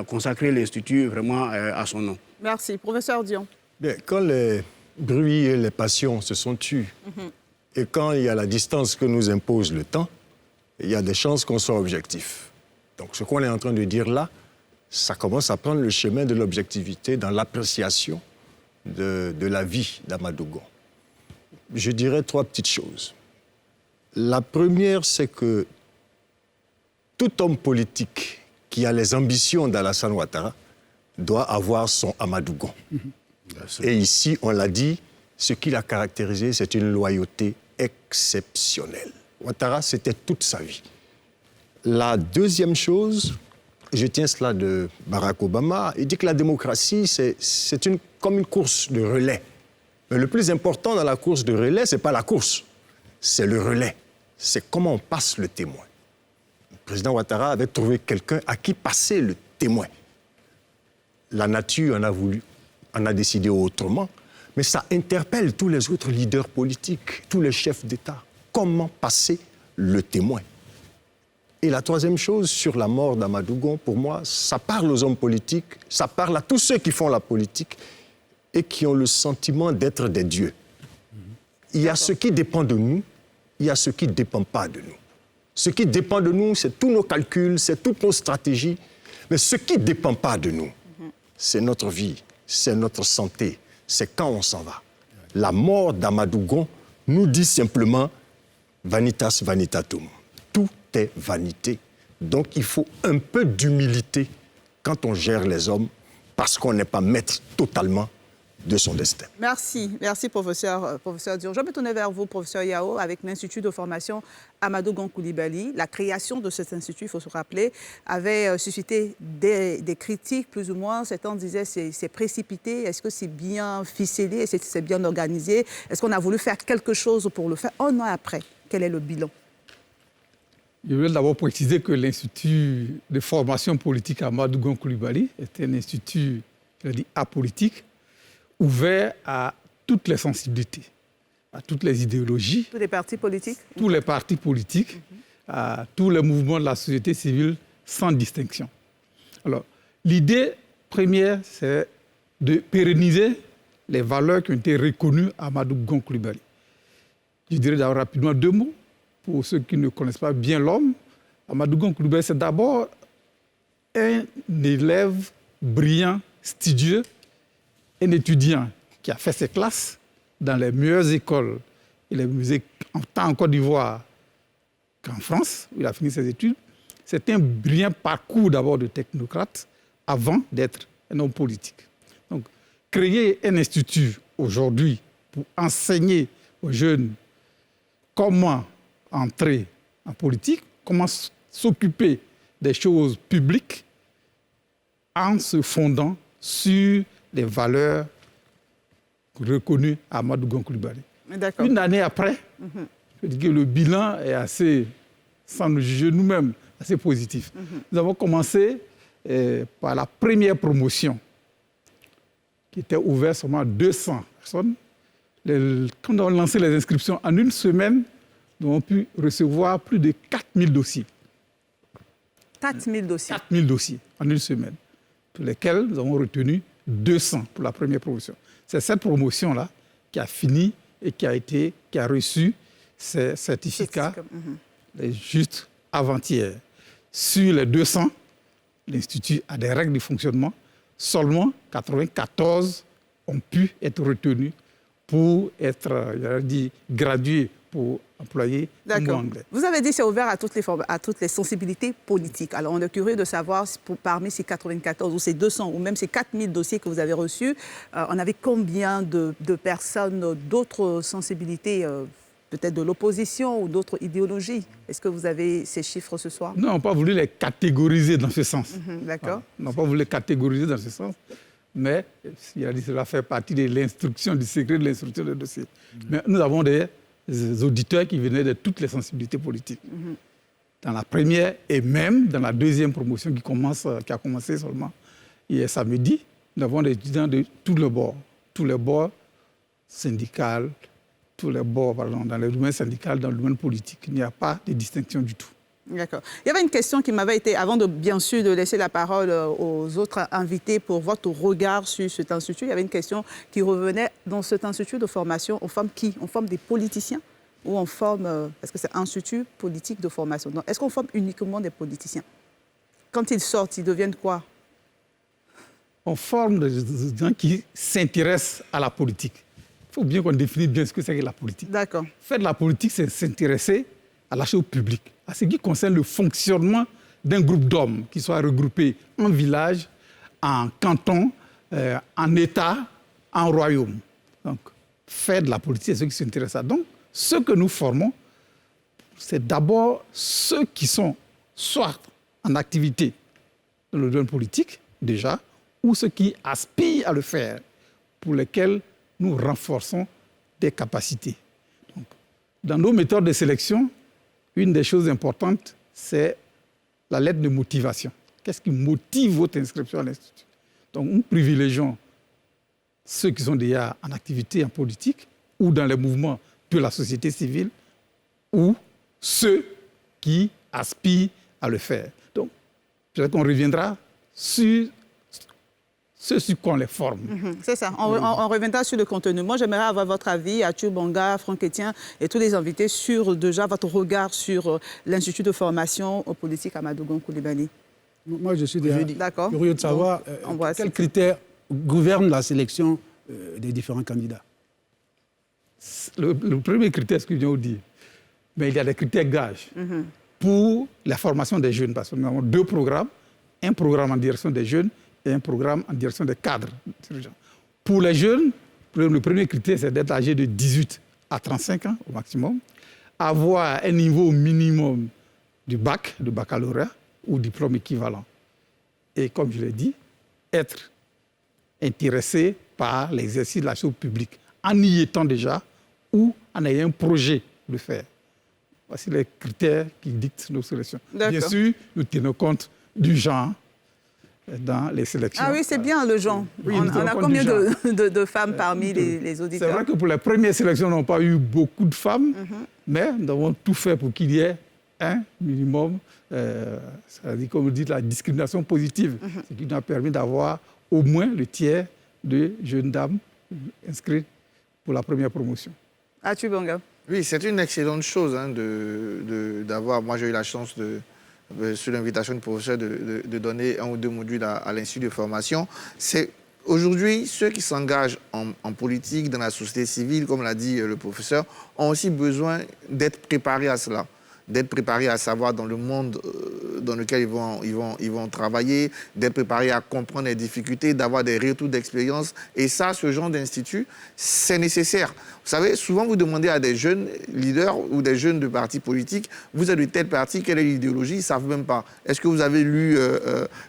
consacrer l'Institut vraiment à son nom. Merci. Professeur Dion. Bien, quand les bruits et les passions se sont tus, et quand il y a la distance que nous impose le temps, il y a des chances qu'on soit objectif. Donc, ce qu'on est en train de dire là, ça commence à prendre le chemin de l'objectivité dans l'appréciation de la vie d'Amadou Gon. Je dirais 3 petites choses. La première, c'est que tout homme politique qui a les ambitions d'Alassane Ouattara doit avoir son Amadou Gon. Et ici, on l'a dit, ce qui l'a caractérisé, c'est une loyauté exceptionnelle. Ouattara, c'était toute sa vie. La deuxième chose, je tiens cela de Barack Obama, il dit que la démocratie, c'est comme une course de relais. Mais le plus important dans la course de relais, ce n'est pas la course, c'est le relais. C'est comment on passe le témoin. Le président Ouattara avait trouvé quelqu'un à qui passer le témoin. La nature en a décidé autrement, mais ça interpelle tous les autres leaders politiques, tous les chefs d'État. Comment passer le témoin? Et la troisième chose, sur la mort d'Amadou Gon, pour moi, ça parle aux hommes politiques, ça parle à tous ceux qui font la politique et qui ont le sentiment d'être des dieux. Il y a ce qui dépend de nous, il y a ce qui ne dépend pas de nous. Ce qui dépend de nous, c'est tous nos calculs, c'est toutes nos stratégies. Mais ce qui ne dépend pas de nous, c'est notre vie, c'est notre santé, c'est quand on s'en va. La mort d'Amadou Gon nous dit simplement « vanitas vanitatum ». Tout est vanité. Donc il faut un peu d'humilité quand on gère les hommes parce qu'on n'est pas maître totalement de son destin. Merci, professeur Dion. Je vais me tourner vers vous, professeur Yao, avec l'Institut de formation Amadou Gon Coulibaly. La création de cet institut, il faut se rappeler, avait suscité des critiques, plus ou moins. Certains disaient que c'est précipité. Est-ce que c'est bien ficelé? Est-ce que c'est bien organisé? Est-ce qu'on a voulu faire quelque chose pour le faire? Un an après, quel est le bilan? Je voulais d'abord préciser que l'Institut de formation politique Amadou Gon Coulibaly était un institut, je dis, apolitique, ouvert à toutes les sensibilités, à toutes les idéologies. Tous les partis politiques? Tous les partis politiques, à tous les mouvements de la société civile, sans distinction. Alors, l'idée première, c'est de pérenniser les valeurs qui ont été reconnues à Amadou Gon Coulibaly. Je dirais d'abord rapidement deux mots, pour ceux qui ne connaissent pas bien l'homme. Amadou Gon Coulibaly, c'est d'abord un élève brillant, studieux, un étudiant qui a fait ses classes dans les meilleures écoles et les musées, tant en Côte d'Ivoire qu'en France, où il a fini ses études. C'est un brillant parcours d'abord de technocrate avant d'être un homme politique. Donc, créer un institut aujourd'hui pour enseigner aux jeunes comment entrer en politique, comment s'occuper des choses publiques en se fondant sur les valeurs reconnues à Amadou Gon Coulibaly. Une année après, je dis que le bilan est assez, sans nous juger nous-mêmes, assez positif. Nous avons commencé par la première promotion, qui était ouverte seulement à 200 personnes. Quand on a lancé les inscriptions, en une semaine, nous avons pu recevoir plus de 4000 dossiers. 4000 dossiers? 4000 dossiers en une semaine, pour lesquels nous avons retenu 200 pour la première promotion. C'est cette promotion-là qui a fini et qui a reçu ces certificats juste avant-hier. Sur les 200, l'Institut a des règles de fonctionnement. Seulement 94 ont pu être retenus pour être, gradués pour employer le mot anglais. Vous avez dit que c'est ouvert à toutes les sensibilités politiques. Alors, on est curieux de savoir, parmi ces 94 ou ces 200 ou même ces 4000 dossiers que vous avez reçus, on avait combien de personnes d'autres sensibilités, peut-être de l'opposition ou d'autres idéologies? Est-ce que vous avez ces chiffres ce soir? Non, on n'a pas voulu les catégoriser dans ce sens. D'accord. On n'a pas voulu les catégoriser dans ce sens. Mais cela fait partie de l'instruction, du secret de l'instruction des dossiers. Mais nous avons des auditeurs qui venaient de toutes les sensibilités politiques. Dans la première et même dans la deuxième promotion qui a commencé seulement hier samedi, nous avons des étudiants de tous les bords syndicaux, tous les bords, dans le domaine syndical, dans le domaine politique. Il n'y a pas de distinction du tout. D'accord. Il y avait une question qui m'avait été, avant de bien sûr de laisser la parole aux autres invités pour votre regard sur cet institut, il y avait une question qui revenait dans cet institut de formation. On forme qui? On forme des politiciens ou on forme, parce que c'est un institut politique de formation. Donc, est-ce qu'on forme uniquement des politiciens? Quand ils sortent, ils deviennent quoi? On forme des gens qui s'intéressent à la politique. Il faut bien qu'on définisse bien ce que c'est que la politique. D'accord. Faire de la politique, c'est s'intéresser à la chose publique, à ce qui concerne le fonctionnement d'un groupe d'hommes qui soient regroupés en village, en canton, en État, en royaume. Donc, faire de la politique, c'est ceux qui s'intéressent à ça. Donc, ce que nous formons, c'est d'abord ceux qui sont soit en activité dans le domaine politique, déjà, ou ceux qui aspirent à le faire, pour lesquels nous renforçons des capacités. Donc, dans nos méthodes de sélection, une des choses importantes, c'est la lettre de motivation. Qu'est-ce qui motive votre inscription à l'Institut? Donc, nous privilégions ceux qui sont déjà en activité en politique ou dans les mouvements de la société civile ou ceux qui aspirent à le faire. Donc, peut-être qu'on reviendra sur ce sur quoi on les forme. C'est ça. On reviendra sur le contenu. Moi, j'aimerais avoir votre avis, Arthur Bonga, Franck Etienne et tous les invités sur déjà votre regard sur l'Institut de formation politique Amadou Gon Coulibaly. Moi, je suis curieux de savoir quels critères gouvernent la sélection des différents candidats. Le premier critère, ce que je viens de dire, mais il y a des critères gages pour la formation des jeunes, parce que nous avons 2 programmes, un programme en direction des jeunes et un programme en direction des cadres. Pour les jeunes, le premier critère, c'est d'être âgé de 18 à 35 ans au maximum, avoir un niveau minimum du bac, de baccalauréat ou diplôme équivalent. Et comme je l'ai dit, être intéressé par l'exercice de la chose publique, en y étant déjà ou en ayant un projet de faire. Voici les critères qui dictent nos sélections. Bien sûr, nous tenons compte du genre dans les sélections. Ah oui, c'est bien le genre. Oui, on a combien de femmes parmi les auditeurs? C'est vrai que pour les premières sélections, nous n'avons pas eu beaucoup de femmes, mais nous avons tout fait pour qu'il y ait un minimum, c'est-à-dire, comme vous dites, la discrimination positive, ce qui nous a permis d'avoir au moins le tiers de jeunes dames inscrites pour la première promotion. Arthur Bonga. Oui, c'est une excellente chose d'avoir. Moi, j'ai eu la chance, sur l'invitation du professeur, de donner 1 ou 2 modules à l'Institut de formation. C'est aujourd'hui, ceux qui s'engagent en politique, dans la société civile, comme l'a dit le professeur, ont aussi besoin d'être préparés à cela. D'être préparés à savoir dans le monde dans lequel ils vont travailler, d'être préparés à comprendre les difficultés, d'avoir des retours d'expérience. Et ça, ce genre d'institut, c'est nécessaire. Vous savez, souvent vous demandez à des jeunes leaders ou des jeunes de partis politiques, vous êtes de tel parti, quelle est l'idéologie? Ils ne savent même pas. Est-ce que vous avez lu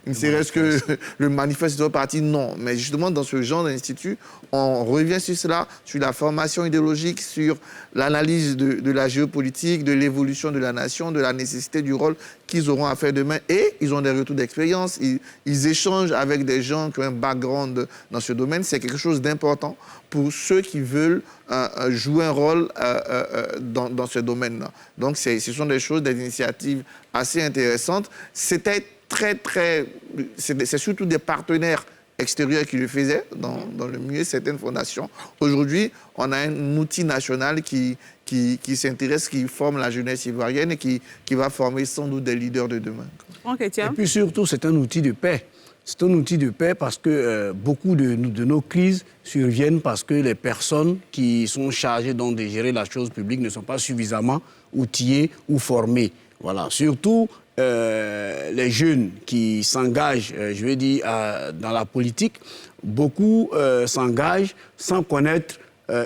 une série, est-ce que le manifeste de votre parti? Non. Mais justement, dans ce genre d'institut, on revient sur cela, sur la formation idéologique, sur l'analyse de la géopolitique, de l'évolution de la nation, de la nécessité du rôle qu'ils auront à faire demain. Et ils ont des retours d'expérience, ils échangent avec des gens qui ont un background dans ce domaine. C'est quelque chose d'important pour ceux qui veulent jouer un rôle dans ce domaine-là. Donc, ce sont des choses, des initiatives assez intéressantes. C'est surtout des partenaires extérieurs qui le faisaient dans le milieu, certaines fondations. Aujourd'hui, on a un outil national qui s'intéresse, qui forme la jeunesse ivoirienne et qui va former sans doute des leaders de demain. Et puis surtout, c'est un outil de paix. C'est un outil de paix parce que beaucoup de nos crises surviennent parce que les personnes qui sont chargées donc de gérer la chose publique ne sont pas suffisamment outillées ou formées. Voilà. Surtout les jeunes qui s'engagent, je vais dire, dans la politique, beaucoup s'engagent sans connaître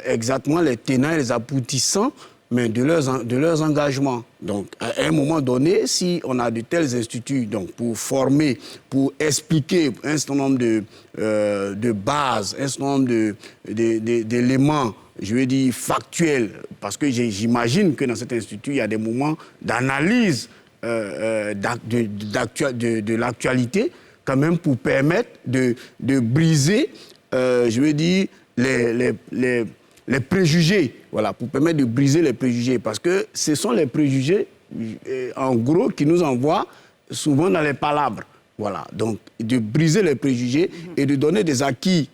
exactement les tenants et les aboutissants, mais de leurs engagements. Donc, à un moment donné, si on a de tels instituts donc, pour former, pour expliquer un certain nombre de bases, un certain nombre d'éléments, je veux dire, factuels, parce que j'imagine que dans cet institut, il y a des moments d'analyse de l'actualité, quand même pour permettre de briser, je veux dire, les préjugés, voilà, pour permettre de briser les préjugés, parce que ce sont les préjugés, en gros, qui nous envoient souvent dans les palabres, voilà, donc de briser les préjugés et de donner des acquis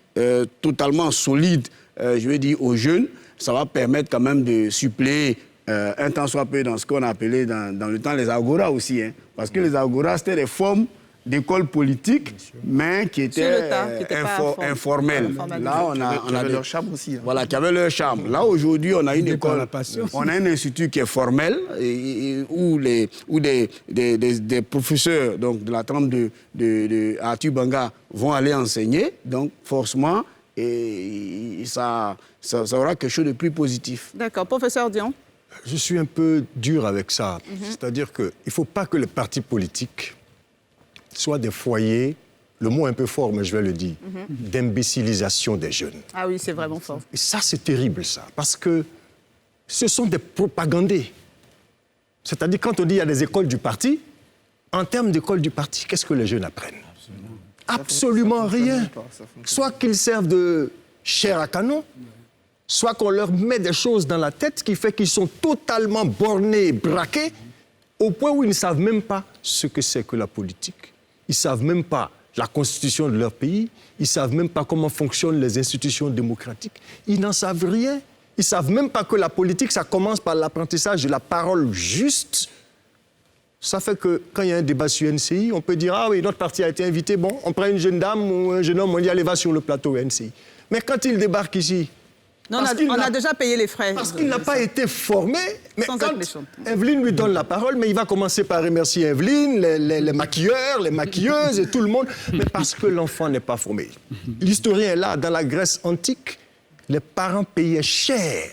totalement solides, je veux dire, aux jeunes, ça va permettre quand même de suppléer un temps soit peu dans ce qu'on appelait dans le temps les agoras aussi, hein, parce que les agoras, c'était des formes d'écoles politiques, mais qui étaient informelles. Là, on a leur charme aussi. Hein. Voilà, qui avaient leur charme. Là, aujourd'hui, on a une école, on a un institut qui est formel, où des professeurs donc, de la trempe de Arthur Bonga vont aller enseigner. Donc, forcément, ça aura quelque chose de plus positif. D'accord. Professeur Dion? Je suis un peu dur avec ça. C'est-à-dire qu'il ne faut pas que les partis politiques soient des foyers, le mot un peu fort, mais je vais le dire, d'imbécilisation des jeunes. Ah oui, c'est vraiment fort. Et ça, c'est terrible, ça, parce que ce sont des propagandés. C'est-à-dire, quand on dit qu'il y a des écoles du parti, en termes d'écoles du parti, qu'est-ce que les jeunes apprennent? Absolument rien. Soit qu'ils servent de chair à canon, soit qu'on leur met des choses dans la tête qui fait qu'ils sont totalement bornés, braqués, au point où ils ne savent même pas ce que c'est que la politique. Ils ne savent même pas la constitution de leur pays. Ils ne savent même pas comment fonctionnent les institutions démocratiques. Ils n'en savent rien. Ils ne savent même pas que la politique, ça commence par l'apprentissage de la parole juste. Ça fait que quand il y a un débat sur NCI, on peut dire « Ah oui, notre parti a été invité, bon, on prend une jeune dame ou un jeune homme, on dit « Allez, va sur le plateau NCI ». Mais quand il débarque ici... Non, on a déjà payé les frais. Parce qu'il n'a pas été formé. Mais quand Evelyne lui donne la parole, mais il va commencer par remercier Evelyne, les maquilleurs, les maquilleuses et tout le monde. Mais parce que l'enfant n'est pas formé. L'historien est là, dans la Grèce antique, les parents payaient cher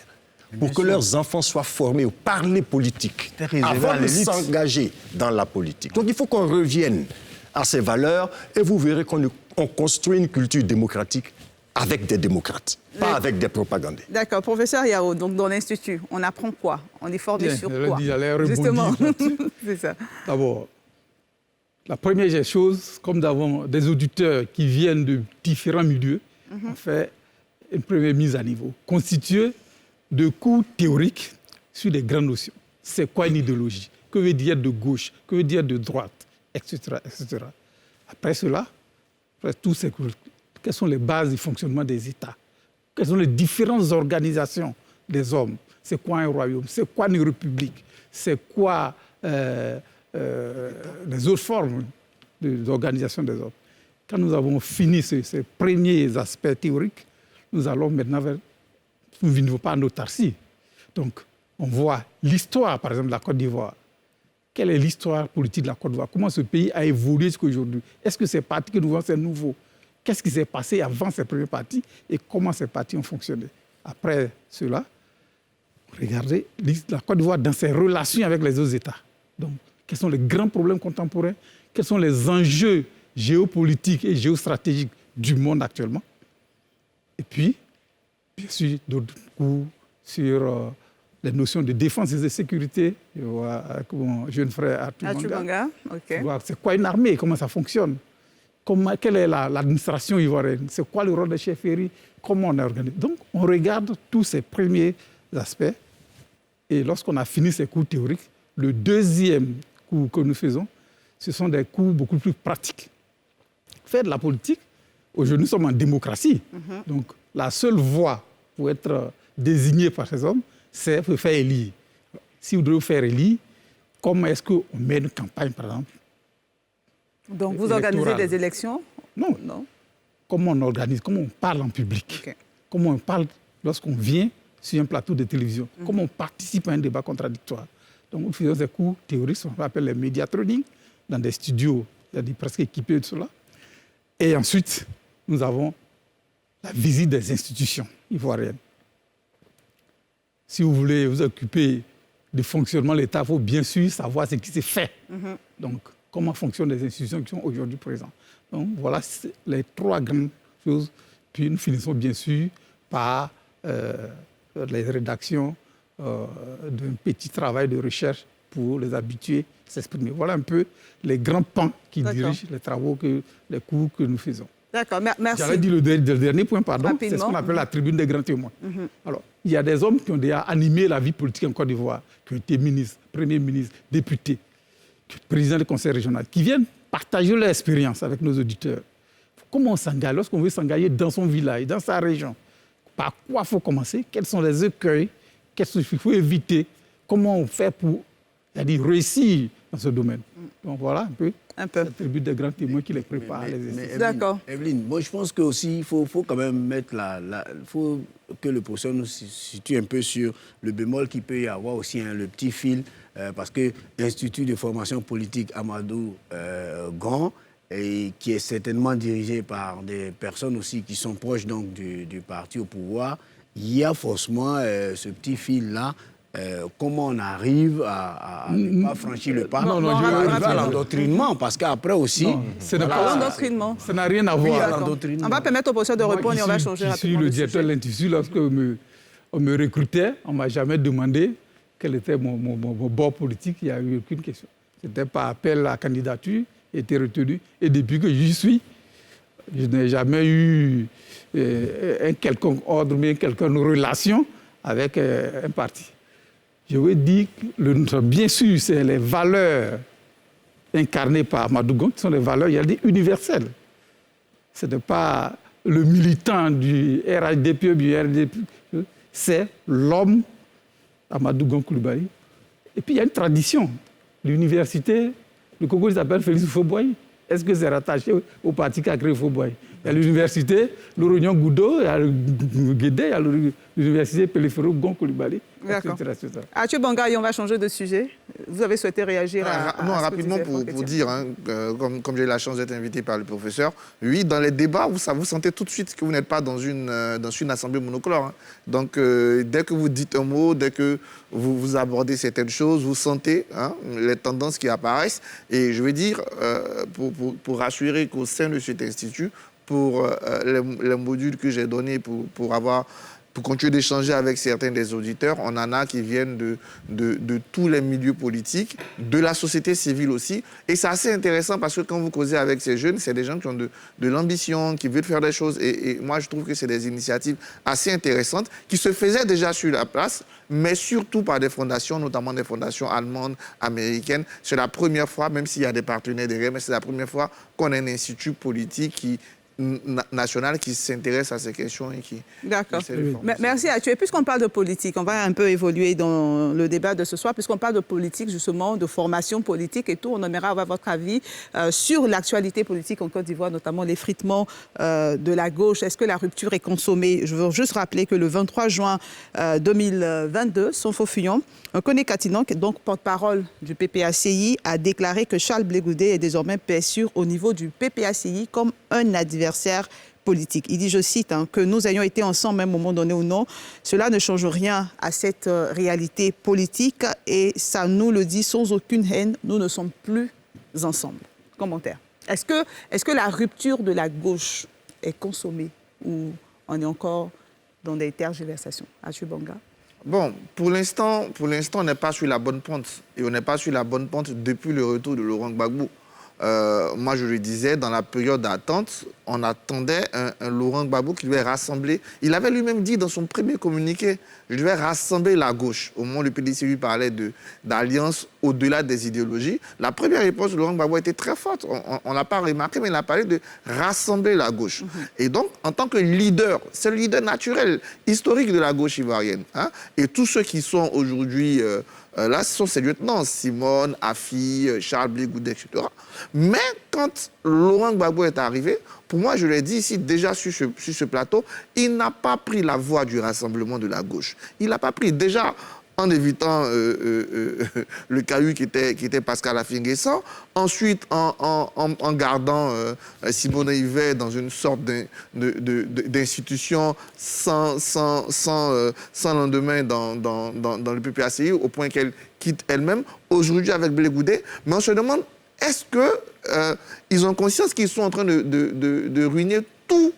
pour que leurs enfants soient formés au parler politique, avant de s'engager dans la politique. Donc il faut qu'on revienne à ces valeurs et vous verrez qu'on construit une culture démocratique avec des démocrates, pas avec des propagandés. D'accord. Professeur Yao, donc dans l'Institut, on apprend quoi? On est formé sur quoi? Justement, c'est ça. D'abord, la première chose, comme nous avons des auditeurs qui viennent de différents milieux, on fait une première mise à niveau, constituée de cours théoriques sur des grandes notions. C'est quoi une idéologie? Que veut dire de gauche? Que veut dire de droite? Etc. etc. Après cela, après tout ces cours, quelles sont les bases du fonctionnement des États? Quelles sont les différentes organisations des hommes? C'est quoi un royaume? C'est quoi une république? C'est quoi les autres formes d'organisation des hommes? Quand nous avons fini ces premiers aspects théoriques, nous allons maintenant vers... Nous ne vivons pas en autarcie. Donc, on voit l'histoire, par exemple, de la Côte d'Ivoire. Quelle est l'histoire politique de la Côte d'Ivoire? Comment ce pays a évolué jusqu'à aujourd'hui? Est-ce que ces partis que nous voyons, c'est nouveau? Qu'est-ce qui s'est passé avant ces premiers partis et comment ces partis ont fonctionné? Après cela, regardez la Côte d'Ivoire dans ses relations avec les autres États. Donc, quels sont les grands problèmes contemporains? Quels sont les enjeux géopolitiques et géostratégiques du monde actuellement? Et puis, bien sûr, d'autres cours sur les notions de défense et de sécurité. Je vois avec mon jeune frère Arthur Manga. Okay. C'est quoi une armée? Comment ça fonctionne? Quelle est l'administration ivoirienne? C'est quoi le rôle des chefferies? Comment on est organisé? Donc, on regarde tous ces premiers aspects. Et lorsqu'on a fini ces cours théoriques, le deuxième cours que nous faisons, ce sont des cours beaucoup plus pratiques. Faire de la politique, aujourd'hui, nous sommes en démocratie. Donc, la seule voie pour être désigné par ces hommes, c'est de faire élire. Si vous devez faire élire, comment est-ce qu'on mène une campagne, par exemple? Donc, vous organisez des élections? Non. Comment on organise? Comment on parle en public? Okay. Comment on parle lorsqu'on vient sur un plateau de télévision? Comment on participe à un débat contradictoire? Donc, nous faisons des cours théoriques, on appelle les media training, dans des studios, c'est-à-dire presque équipés de cela. Et ensuite, nous avons la visite des institutions ivoiriennes. Si vous voulez vous occuper du fonctionnement de l'État, il faut bien sûr savoir ce qui s'est fait. Donc, comment fonctionnent les institutions qui sont aujourd'hui présentes. Donc, voilà les trois grandes choses. Puis, nous finissons bien sûr par les rédactions d'un petit travail de recherche pour les habituer à s'exprimer. Voilà un peu les grands pans qui dirigent les travaux, les cours que nous faisons. D'accord, merci. J'avais dit le dernier point, pardon, c'est ce qu'on appelle la tribune des grands témoins. Alors, il y a des hommes qui ont déjà animé la vie politique en Côte d'Ivoire, qui ont été ministres, premiers ministres, députés, présidents du conseil régional, qui viennent partager leur expérience avec nos auditeurs. Comment on s'engage lorsqu'on veut s'engager dans son village, dans sa région? Par quoi il faut commencer? Quels sont les écueils? Qu'est-ce qu'il faut éviter? Comment on fait pour réussir dans ce domaine? Donc voilà un peu. La tribu des grands témoins qui les prépare. D'accord. Evelyne, moi je pense qu'il faut quand même mettre faut que le professeur nous situe un peu sur le bémol qu'il peut y avoir aussi, le petit fil, parce que l'Institut de formation politique Amadou Grand, et qui est certainement dirigé par des personnes aussi qui sont proches donc, du parti au pouvoir, il y a forcément ce petit fil-là. Comment on arrive à ne pas franchir le pas à l'endoctrinement, parce qu'après aussi... Ce n'est pas l'endoctrinement. Ça n'a rien à voir. On va permettre au professeur de répondre et on va changer rapidement. Je suis le directeur de l'Institut. Lorsqu'on me recrutait, on ne m'a jamais demandé quel était mon bord politique. Il n'y a eu aucune question. C'était par appel à la candidature, j'ai été retenu. Et depuis que j'y suis, je n'ai jamais eu un quelconque ordre, mais une quelconque relation avec un parti. Je veux dire que, bien sûr, c'est les valeurs incarnées par Amadou Gon, qui sont les valeurs, il y a des universelles. Ce n'est pas le militant du RHDP ou du RDP, c'est l'homme, Amadou Gon Coulibaly. Et puis il y a une tradition. L'université, le Congo s'appelle Félix Houphouët-Boigny. Est-ce que c'est rattaché au parti qui a créé Houphouët-Boigny? Il y a l'université Lorognon Goudo, il y a le Guédé, il y a l'université Pelifero Gon Coulibaly. D'accord. Athieu Bangaï, on va changer de sujet. Vous avez souhaité réagir à non, ce rapidement pour dire, hein, comme j'ai eu la chance d'être invité par le professeur, oui, dans les débats, vous sentez tout de suite que vous n'êtes pas dans une assemblée monochlore. Hein. Donc, dès que vous dites un mot, dès que vous abordez certaines choses, vous sentez les tendances qui apparaissent. Et je veux dire, pour rassurer qu'au sein de cet institut, pour les modules que j'ai donnés pour continuer d'échanger avec certains des auditeurs, on en a qui viennent de tous les milieux politiques, de la société civile aussi. Et c'est assez intéressant parce que quand vous causez avec ces jeunes, c'est des gens qui ont de l'ambition, qui veulent faire des choses. Et moi, je trouve que c'est des initiatives assez intéressantes qui se faisaient déjà sur la place, mais surtout par des fondations, notamment des fondations allemandes, américaines. C'est la première fois, même s'il y a des partenaires derrière, mais c'est la première fois qu'on a un institut politique national qui s'intéresse à ces questions et qui... D'accord. Merci Athieu. Puisqu'on parle de politique, on va un peu évoluer dans le débat de ce soir, puisqu'on parle de politique, justement, de formation politique et tout. On aimerait avoir votre avis sur l'actualité politique en Côte d'Ivoire, notamment l'effritement de la gauche. Est-ce que la rupture est consommée? Je veux juste rappeler que le 23 juin 2022, Sonfo Fuyon, Koné Katinan, donc porte-parole du PPACI, a déclaré que Charles Blé Goudé est désormais perçu au niveau du PPACI comme un adversaire politique. Il dit, je cite, que nous ayons été ensemble à un moment donné ou non, cela ne change rien à cette réalité politique et ça nous le dit sans aucune haine, nous ne sommes plus ensemble. Commentaire. Est-ce que la rupture de la gauche est consommée ou on est encore dans des tergiversations? Athieu Banga. Bon, pour l'instant, on n'est pas sur la bonne pente. Et on n'est pas sur la bonne pente depuis le retour de Laurent Gbagbo. Moi, je le disais, dans la période d'attente, on attendait un Laurent Gbagbo qui devait rassembler. Il avait lui-même dit dans son premier communiqué, je devais rassembler la gauche. Au moment où le PDC lui parlait d'alliance au-delà des idéologies, la première réponse de Laurent Gbagbo était très forte. On ne l'a pas remarqué, mais il a parlé de rassembler la gauche. Et donc, en tant que leader, c'est le leader naturel, historique de la gauche ivoirienne. Hein, et tous ceux qui sont aujourd'hui... là, ce sont ses lieutenants, Simone, Afi, Charles Blé Goudé, etc. Mais quand Laurent Gbagbo est arrivé, pour moi, je l'ai dit ici déjà sur ce plateau, il n'a pas pris la voie du rassemblement de la gauche. Il n'a pas pris déjà en évitant le caillou qui était Pascal Affi-N'Guessan, ensuite en gardant Simone Yvet dans une sorte d'institution sans lendemain dans le PPACI, au point qu'elle quitte elle-même, aujourd'hui avec Blé Goudé. Mais on se demande, est-ce qu'ils ont conscience qu'ils sont en train de ruiner toutes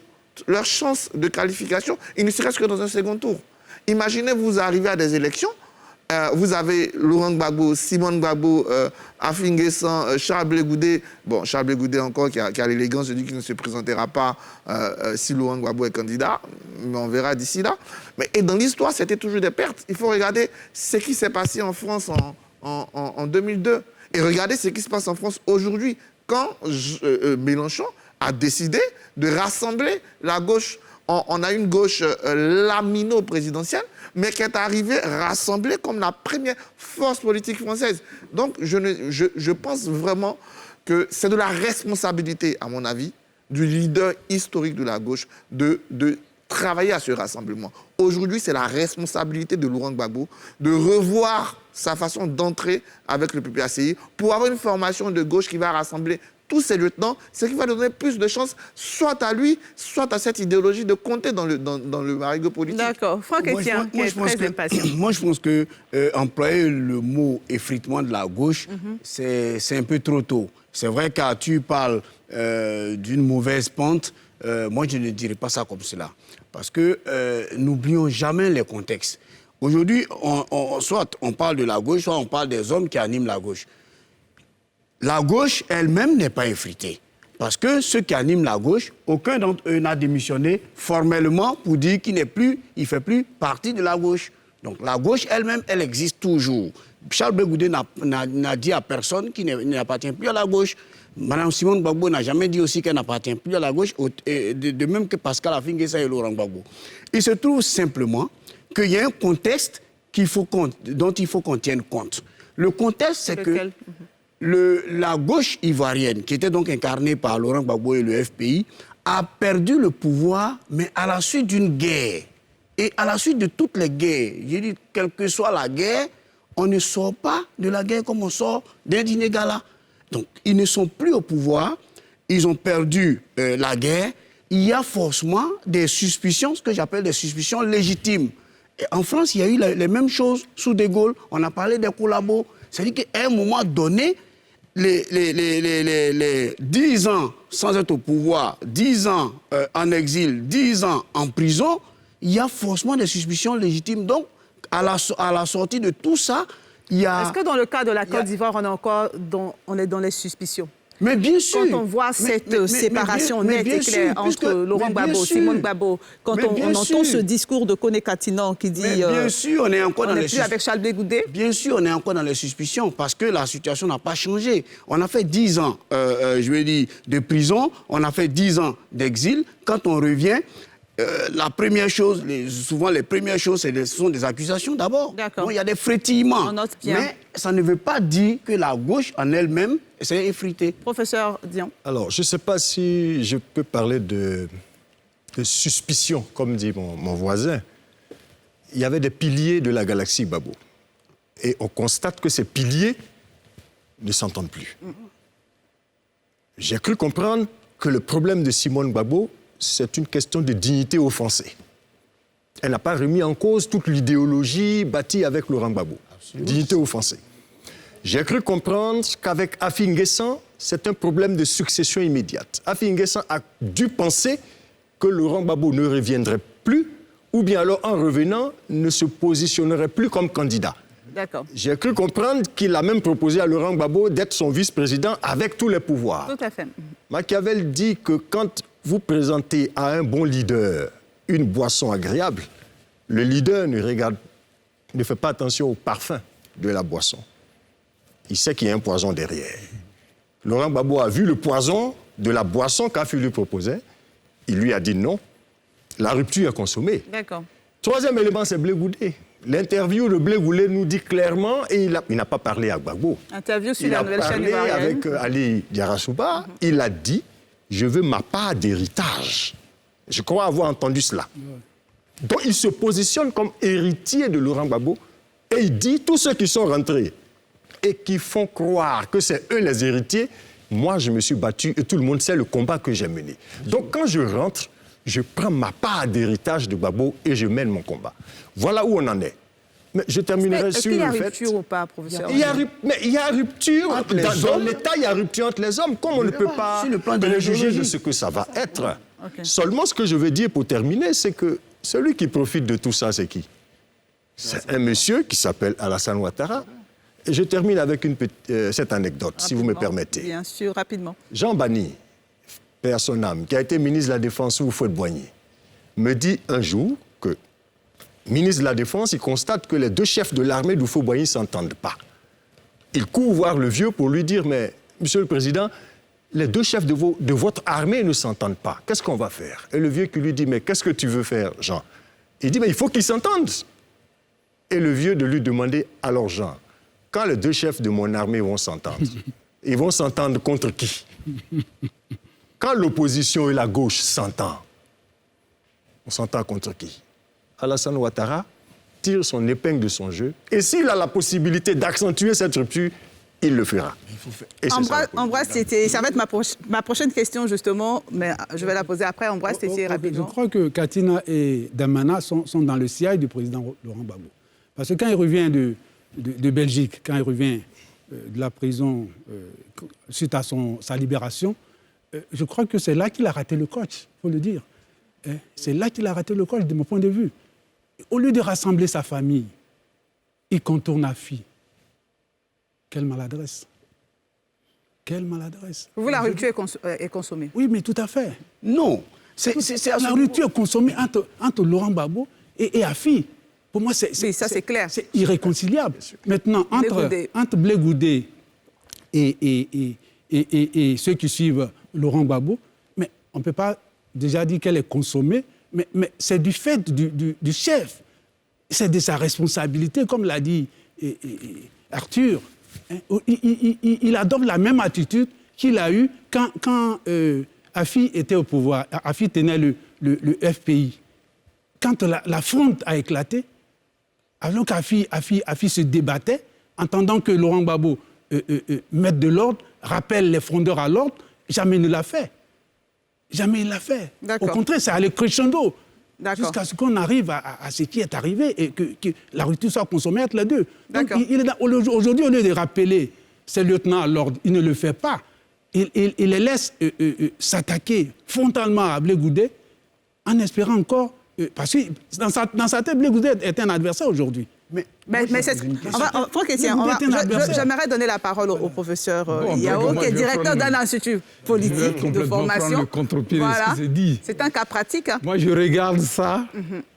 leurs chances de qualification, et ne serait-ce que dans un second tour? Imaginez, vous arrivez à des élections, vous avez Laurent Gbagbo, Simone Gbagbo, Affi-N'Guessan, Charles Blé Goudé. Bon, Charles Blé Goudé encore qui a l'élégance de dire qu'il ne se présentera pas si Laurent Gbagbo est candidat, mais on verra d'ici là. Et dans l'histoire, c'était toujours des pertes. Il faut regarder ce qui s'est passé en France en 2002 et regarder ce qui se passe en France aujourd'hui quand Mélenchon a décidé de rassembler la gauche. On a une gauche lamino-présidentielle, mais qui est arrivée rassemblée comme la première force politique française. Donc, je pense vraiment que c'est de la responsabilité, à mon avis, du leader historique de la gauche de travailler à ce rassemblement. Aujourd'hui, c'est la responsabilité de Laurent Gbagbo de revoir sa façon d'entrer avec le PPACI pour avoir une formation de gauche qui va rassembler tous ces lieutenants, ce qui va donner plus de chances, soit à lui, soit à cette idéologie de compter dans le marigot politique. D'accord. Franck Etienne, qui est très impatient. Moi, je pense que employer le mot effritement de la gauche, c'est un peu trop tôt. C'est vrai que quand tu parles d'une mauvaise pente, moi, je ne dirais pas ça comme cela. Parce que n'oublions jamais les contextes. Aujourd'hui, soit on parle de la gauche, soit on parle des hommes qui animent la gauche. La gauche elle-même n'est pas effritée. Parce que ceux qui animent la gauche, aucun d'entre eux n'a démissionné formellement pour dire qu'il ne fait plus partie de la gauche. Donc la gauche elle-même, elle existe toujours. Charles Blé Goudé n'a dit à personne qu'il n'appartient plus à la gauche. Mme Simone Gbagbo n'a jamais dit aussi qu'elle n'appartient plus à la gauche, de même que Pascal Affi-N'Guessan et Laurent Gbagbo. Il se trouve simplement qu'il y a un contexte dont il faut qu'on tienne compte. Le contexte, c'est que la gauche ivoirienne, qui était donc incarnée par Laurent Gbagbo et le FPI, a perdu le pouvoir, mais à la suite d'une guerre. Et à la suite de toutes les guerres, je dis, quelle que soit la guerre, on ne sort pas de la guerre comme on sort d'un dîner gala. Donc, ils ne sont plus au pouvoir, ils ont perdu la guerre. Il y a forcément des suspicions, ce que j'appelle des suspicions légitimes. Et en France, il y a eu les mêmes choses sous De Gaulle. On a parlé des collabos. C'est-à-dire qu'à un moment donné, les 10 ans sans être au pouvoir, 10 ans en exil, 10 ans en prison, il y a forcément des suspicions légitimes. Donc, à la sortie de tout ça, il y a... Est-ce que dans le cas de la Côte d'Ivoire, on est dans les suspicions? Mais bien sûr. Quand on voit cette séparation nette et claire entre Laurent Gbagbo, Simone Gbagbo, quand on entend ce discours de Kone Katinan qui dit bien sûr, on est encore dans les plus avec Charles Blé Goudé. Bien sûr, on est encore dans les suspicions parce que la situation n'a pas changé. On a fait 10 ans, de prison, on a fait 10 ans d'exil. Quand on revient, la première chose, souvent les premières choses, ce sont des accusations d'abord. D'accord. Il y a des frétillements. Mais ça ne veut pas dire que la gauche en elle-même s'est effritée. Professeur Dian. Alors, je ne sais pas si je peux parler de suspicion, comme dit mon voisin. Il y avait des piliers de la galaxie Gbagbo. Et on constate que ces piliers ne s'entendent plus. J'ai cru comprendre que le problème de Simone Gbagbo, c'est une question de dignité offensée. Elle n'a pas remis en cause toute l'idéologie bâtie avec Laurent Gbagbo. Absolument. Dignité offensée. J'ai cru comprendre qu'avec Affi-N'Guessan, c'est un problème de succession immédiate. Affi-N'Guessan a dû penser que Laurent Gbagbo ne reviendrait plus, ou bien alors, en revenant, ne se positionnerait plus comme candidat. D'accord. J'ai cru comprendre qu'il a même proposé à Laurent Gbagbo d'être son vice-président avec tous les pouvoirs. Tout à fait. Machiavel dit que quand vous présentez à un bon leader une boisson agréable, le leader ne fait pas attention au parfum de la boisson. Il sait qu'il y a un poison derrière. Laurent Gbagbo a vu le poison de la boisson qu'Affi lui proposait. Il lui a dit non. La rupture est consommée. D'accord. Troisième élément, c'est Blé Goudé. L'interview de Blé Goudé nous dit clairement, et il n'a pas parlé à Gbagbo. Interview sur la nouvelle chaîne ivoirienne. Il a parlé avec Ali Diarra-Souba. Il a dit, je veux ma part d'héritage. Je crois avoir entendu cela. Donc il se positionne comme héritier de Laurent Gbagbo et il dit, tous ceux qui sont rentrés et qui font croire que c'est eux les héritiers, moi je me suis battu et tout le monde sait le combat que j'ai mené. Donc quand je rentre, je prends ma part d'héritage de Gbagbo et je mène mon combat. Voilà où on en est. Mais je terminerai sur le fait... Est-ce qu'il y a rupture ou pas, professeur? Il y a rupture entre les hommes. Dans l'État, il y a rupture entre les hommes. Comme on ne peut pas juger de ce que ça va être. Okay. Seulement, ce que je veux dire pour terminer, c'est que celui qui profite de tout ça, c'est qui? C'est un monsieur qui s'appelle Alassane Ouattara. Et je termine avec cette anecdote, si vous me permettez. Bien sûr, rapidement. Jean Bani, père son âme, qui a été ministre de la Défense sous Houphouët-Boigny, me dit un jour que, ministre de la Défense, il constate que les deux chefs de l'armée d'Houphouët-Boigny ne s'entendent pas. Il court voir le vieux pour lui dire, mais, monsieur le président, les deux chefs de votre armée ne s'entendent pas. Qu'est-ce qu'on va faire? Et le vieux qui lui dit, mais qu'est-ce que tu veux faire, Jean? Il dit, mais il faut qu'ils s'entendent. Et le vieux de lui demander, alors Jean, quand les deux chefs de mon armée vont s'entendre, ils vont s'entendre contre qui? Quand l'opposition et la gauche s'entendent, on s'entend contre qui? Alassane Ouattara tire son épingle de son jeu. Et s'il a la possibilité d'accentuer cette rupture, il le fera. Ambroise Tété, ça va être ma prochaine question justement, mais je vais la poser après. Ambroise Tété, rapidement. Je crois que Katina et Damana sont dans le sillage du président Laurent Gbagbo. Parce que quand il revient de Belgique, quand il revient de la prison suite à sa libération, je crois que c'est là qu'il a raté le coach, il faut le dire. C'est là qu'il a raté le coach, de mon point de vue. Au lieu de rassembler sa famille, il contourne Affi. Quelle maladresse. Quelle maladresse. Pour vous, la rupture est consommée? Oui, mais tout à fait. Non. La rupture est consommée entre Laurent Gbagbo et Affi. Pour moi, c'est clair. C'est irréconciliable. Maintenant, entre Blé Goudé et ceux qui suivent Laurent Gbagbo, mais on ne peut pas déjà dire qu'elle est consommée, mais c'est du fait du chef. C'est de sa responsabilité, comme l'a dit Arthur. Il adopte la même attitude qu'il a eue quand Afi était au pouvoir. Afi tenait le FPI. Quand la fronde a éclaté, alors qu'Afi se débattait, entendant que Laurent Gbagbo mette de l'ordre, rappelle les frondeurs à l'ordre, jamais il ne l'a fait. Jamais il l'a fait. Au contraire, c'est allé crescendo. Jusqu'à ce qu'on arrive à ce qui est arrivé et que la rupture soit consommée entre les deux. Donc, aujourd'hui, au lieu de rappeler ses lieutenants à l'ordre, il ne le fait pas. Il les laisse s'attaquer frontalement à Blé Goudé en espérant encore... parce que dans sa tête, Blé Goudé est un adversaire aujourd'hui. Franck Etienne, j'aimerais donner la parole au professeur Yao, qui est directeur d'un institut politique de formation. Voilà. C'est un cas pratique. Hein. Moi, je regarde ça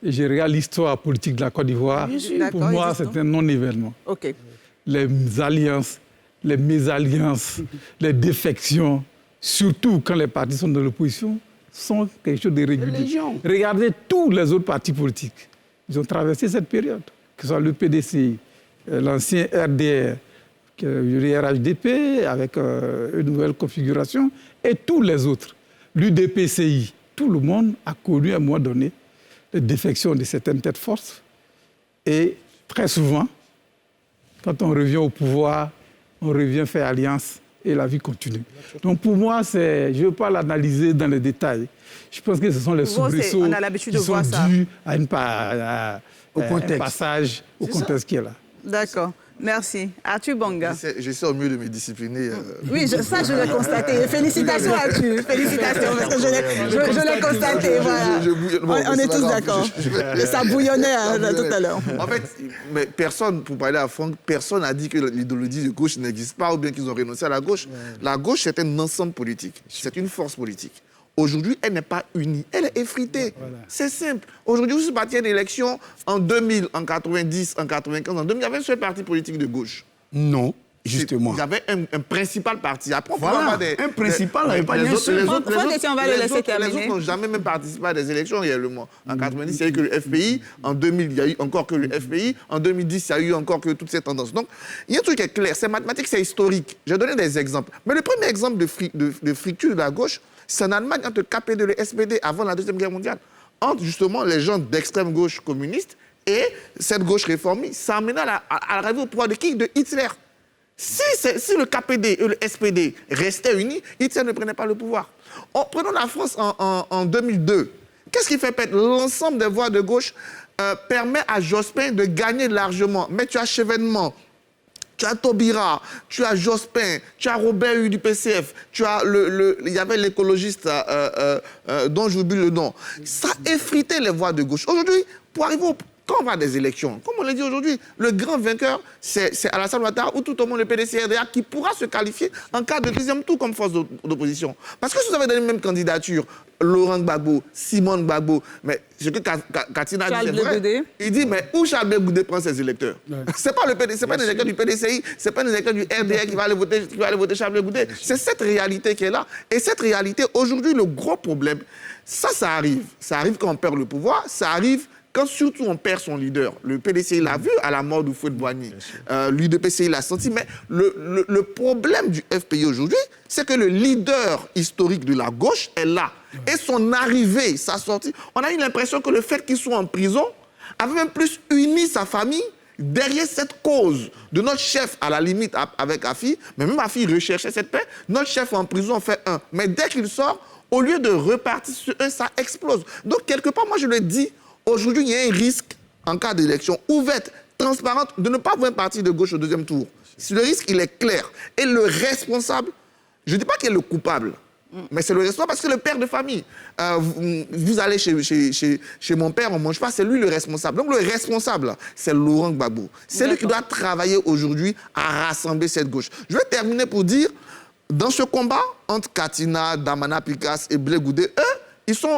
et je regarde l'histoire politique de la Côte d'Ivoire. Pour moi, c'est un non-événement. Okay. Les alliances, les mésalliances, les défections, surtout quand les partis sont dans l'opposition, sont quelque chose de régulier. Regardez tous les autres partis politiques. Ils ont traversé cette période. Que ce soit le PDC, l'ancien RDR, le RHDP, avec une nouvelle configuration, et tous les autres. L'UDPCI, tout le monde a connu à un moment donné les défections de certaines têtes forces. Et très souvent, quand on revient au pouvoir, on revient faire alliance et la vie continue. Donc pour moi, je ne veux pas l'analyser dans les détails. Je pense que ce sont les soubresauts qui sont dus à un passage au contexte qui est là. D'accord. Merci. Arthur Banga. J'essaie au mieux de me discipliner. Oui, ça je l'ai constaté. Félicitations Arthur. Félicitations, parce que je l'ai constaté. Voilà. On est tous d'accord. Ça bouillonnait tout à l'heure. En fait, mais personne, pour parler à Franck, personne n'a dit que l'idéologie de gauche n'existe pas ou bien qu'ils ont renoncé à la gauche. La gauche, c'est un ensemble politique. C'est une force politique. Aujourd'hui, elle n'est pas unie, elle est effritée. Voilà. C'est simple. Aujourd'hui, vous êtes parti à une élection en 2000, en 90, en 95, en 2000, il y avait un seul parti politique de gauche. Non, justement. Il y avait un principal parti. Après, un principal, il n'y avait pas les autres. Les autres n'ont jamais même participé à des élections réellement. En 90, il y a eu que le FPI. En 2000, il y a eu encore que le FPI. En 2010, il y a eu encore que toutes ces tendances. Donc, il y a un truc qui est clair. C'est mathématique, c'est historique. Je vais donner des exemples. Mais le premier exemple de fracture de la gauche, c'est en Allemagne, entre le KPD et le SPD, avant la Deuxième Guerre mondiale. Entre justement les gens d'extrême gauche communiste et cette gauche réformiste. Ça a amené à l'arrivée au pouvoir de qui? De Hitler. Si le KPD et le SPD restaient unis, Hitler ne prenait pas le pouvoir. Prenons la France en 2002. Qu'est-ce qui fait perdre? L'ensemble des voix de gauche permet à Jospin de gagner largement. Mais tu as Chevènement, tu as Taubira, tu as Jospin, tu as Robert Hue du PCF, tu as il y avait l'écologiste dont j'oublie le nom. Ça a effrité les voix de gauche. Aujourd'hui, pour arriver quand on va à des élections, comme on l'a dit aujourd'hui, le grand vainqueur, c'est Alassane Ouattara ou tout au monde le PDC-RDA qui pourra se qualifier en cas de deuxième tour comme force d'opposition. Parce que si vous avez donné les mêmes candidatures, Laurent Gbagbo, Simone Gbagbo, mais ce que Katina dit, c'est vrai. Il dit, mais où Charles Blé Goudé prend ses électeurs? C'est pas le PDC, c'est pas les électeurs du PDCI, c'est pas les électeurs du RDA qui va aller voter Charles Blé Goudé. C'est cette réalité qui est là. Et cette réalité, aujourd'hui, le gros problème, ça arrive. Ça arrive quand on perd le pouvoir, ça arrive quand surtout on perd son leader. Le PDCI l'a vu à la mort de Houphouët-Boigny. L'UDPCI l'a senti. Mais le problème du FPI aujourd'hui, c'est que le leader historique de la gauche est là. Et son arrivée, sa sortie, on a eu l'impression que le fait qu'il soit en prison avait même plus uni sa famille derrière cette cause de notre chef, à la limite avec Afi. Mais même Afi recherchait cette paix. Notre chef en prison fait un. Mais dès qu'il sort, au lieu de repartir sur un, ça explose. Donc quelque part, moi je le dis, aujourd'hui, il y a un risque, en cas d'élection ouverte, transparente, de ne pas avoir un parti de gauche au deuxième tour. Si le risque, il est clair. Et le responsable, je ne dis pas qu'il est le coupable, mais c'est le responsable parce que le père de famille, vous allez chez mon père, on ne mange pas, c'est lui le responsable. Donc le responsable, c'est Laurent Gbagbo. C'est lui qui doit travailler aujourd'hui à rassembler cette gauche. Je vais terminer pour dire, dans ce combat entre Katina, Damana Picasse et Blé Goudé, eux,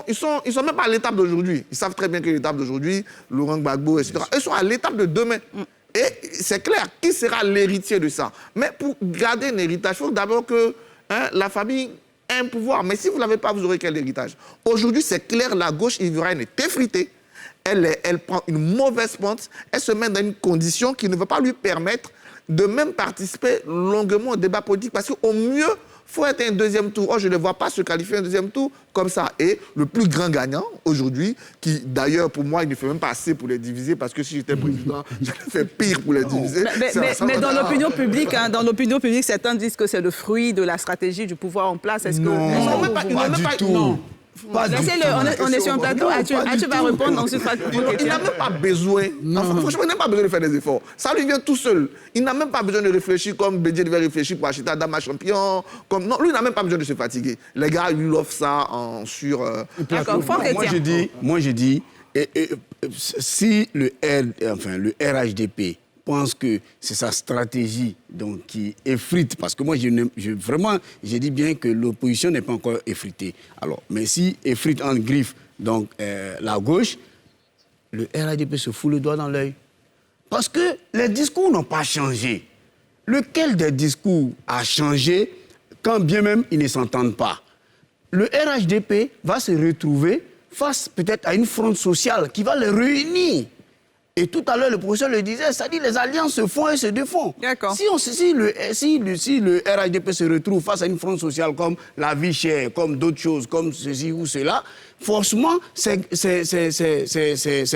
Ils sont même pas à l'étape d'aujourd'hui. Ils savent très bien que l'étape d'aujourd'hui, Laurent Gbagbo, etc., ils sont à l'étape de demain. Et c'est clair, qui sera l'héritier de ça? Mais pour garder un héritage, il faut d'abord que la famille ait un pouvoir. Mais si vous ne l'avez pas, vous aurez quel héritage? Aujourd'hui, c'est clair, la gauche ivoirienne est effritée. Elle prend une mauvaise pente. Elle se met dans une condition qui ne va pas lui permettre de même participer longuement au débat politique. Parce qu'au mieux, il faut être un deuxième tour. Or, je ne vois pas se qualifier un deuxième tour comme ça. Et le plus grand gagnant aujourd'hui, qui d'ailleurs pour moi, il ne fait même pas assez pour les diviser, parce que si j'étais président, je fais pire pour les diviser. Mais dans l'opinion publique, certains disent que c'est le fruit de la stratégie du pouvoir en place. Est-ce que non, pas du tout. On est sur un plateau. Tu vas répondre, ensuite il n'a même pas besoin. Franchement, il n'a pas besoin de faire des efforts. Ça lui vient tout seul. Il n'a même pas besoin de réfléchir comme Bédier devait réfléchir pour acheter Adama Champion. Non, lui, il n'a même pas besoin de se fatiguer. Les gars, ils lui offrent ça sur... Moi, je dis, si le RHDP pense que c'est sa stratégie donc, qui effrite, parce que moi, je dis bien que l'opposition n'est pas encore effritée. Alors, mais si effrite en griffe donc, la gauche, le RHDP se fout le doigt dans l'œil. Parce que les discours n'ont pas changé. Lequel des discours a changé quand bien même ils ne s'entendent pas? Le RHDP va se retrouver face peut-être à une fronde sociale qui va les réunir. Et tout à l'heure, le professeur le disait, c'est-à-dire les alliances se font et se défont. D'accord. Si le RHDP se retrouve face à une fronde sociale comme la vie chère, comme d'autres choses, comme ceci ou cela, forcément, ces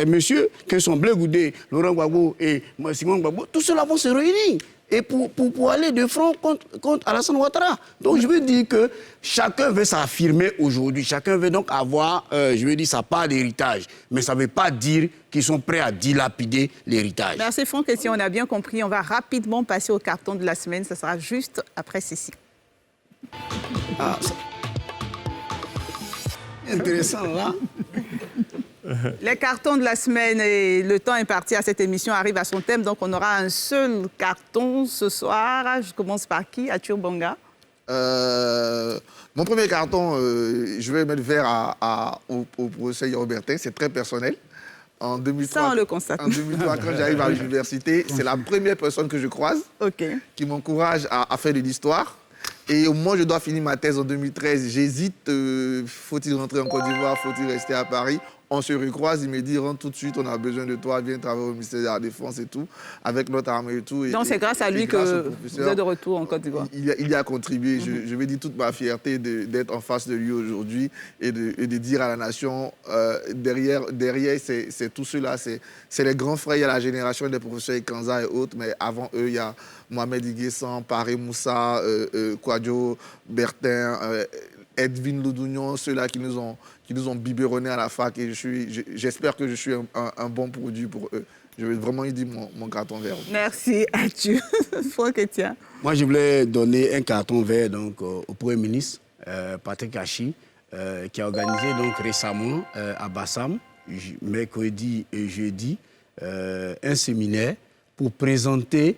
messieurs que sont Blé Goudé, Laurent Gbagbo et Simon Gbagbo, tous ceux-là vont se réunir. Et pour aller de front contre Alassane Ouattara. Donc je veux dire que chacun veut s'affirmer aujourd'hui, chacun veut donc avoir, sa part d'héritage. Mais ça ne veut pas dire qu'ils sont prêts à dilapider l'héritage. Merci Franck, et si on a bien compris, on va rapidement passer au carton de la semaine. Ça sera juste après ceci. Intéressant, là. Les cartons de la semaine, et le temps imparti à cette émission arrive à son thème, donc on aura un seul carton ce soir. Je commence par qui? Arthur Bonga. Mon premier carton, je vais mettre vert au professeur Robertin, c'est très personnel. En 2003, ça, on le constate. En 2003, quand j'arrive à l'université, c'est la première personne que je croise qui m'encourage à faire de l'histoire. Et au moment où je dois finir ma thèse en 2013, j'hésite, faut-il rentrer en Côte d'Ivoire, faut-il rester à Paris? On se recroise, il me dit, rentre tout de suite, on a besoin de toi, viens travailler au ministère de la Défense et tout, avec notre armée et tout. Donc c'est grâce à lui que vous êtes de retour en Côte d'Ivoire. Il y a contribué, je vais dire toute ma fierté d'être en face de lui aujourd'hui et de dire à la nation, derrière c'est tout cela, c'est les grands frères, il y a la génération des professeurs Kanza et autres, mais avant eux, il y a Mohamed Iguessan, Paré Moussa, Kouadio, Bertin, Edwin Loudounion, ceux-là qui nous ont biberonnés à la fac, et j'espère que je suis un bon produit pour eux. Je vais vraiment lui dire mon carton vert. Merci, Arthur. Franck Etienne. Moi, je voulais donner un carton vert donc, au Premier ministre, Patrick Hachi, qui a organisé donc, récemment à Bassam, mercredi et jeudi, un séminaire pour présenter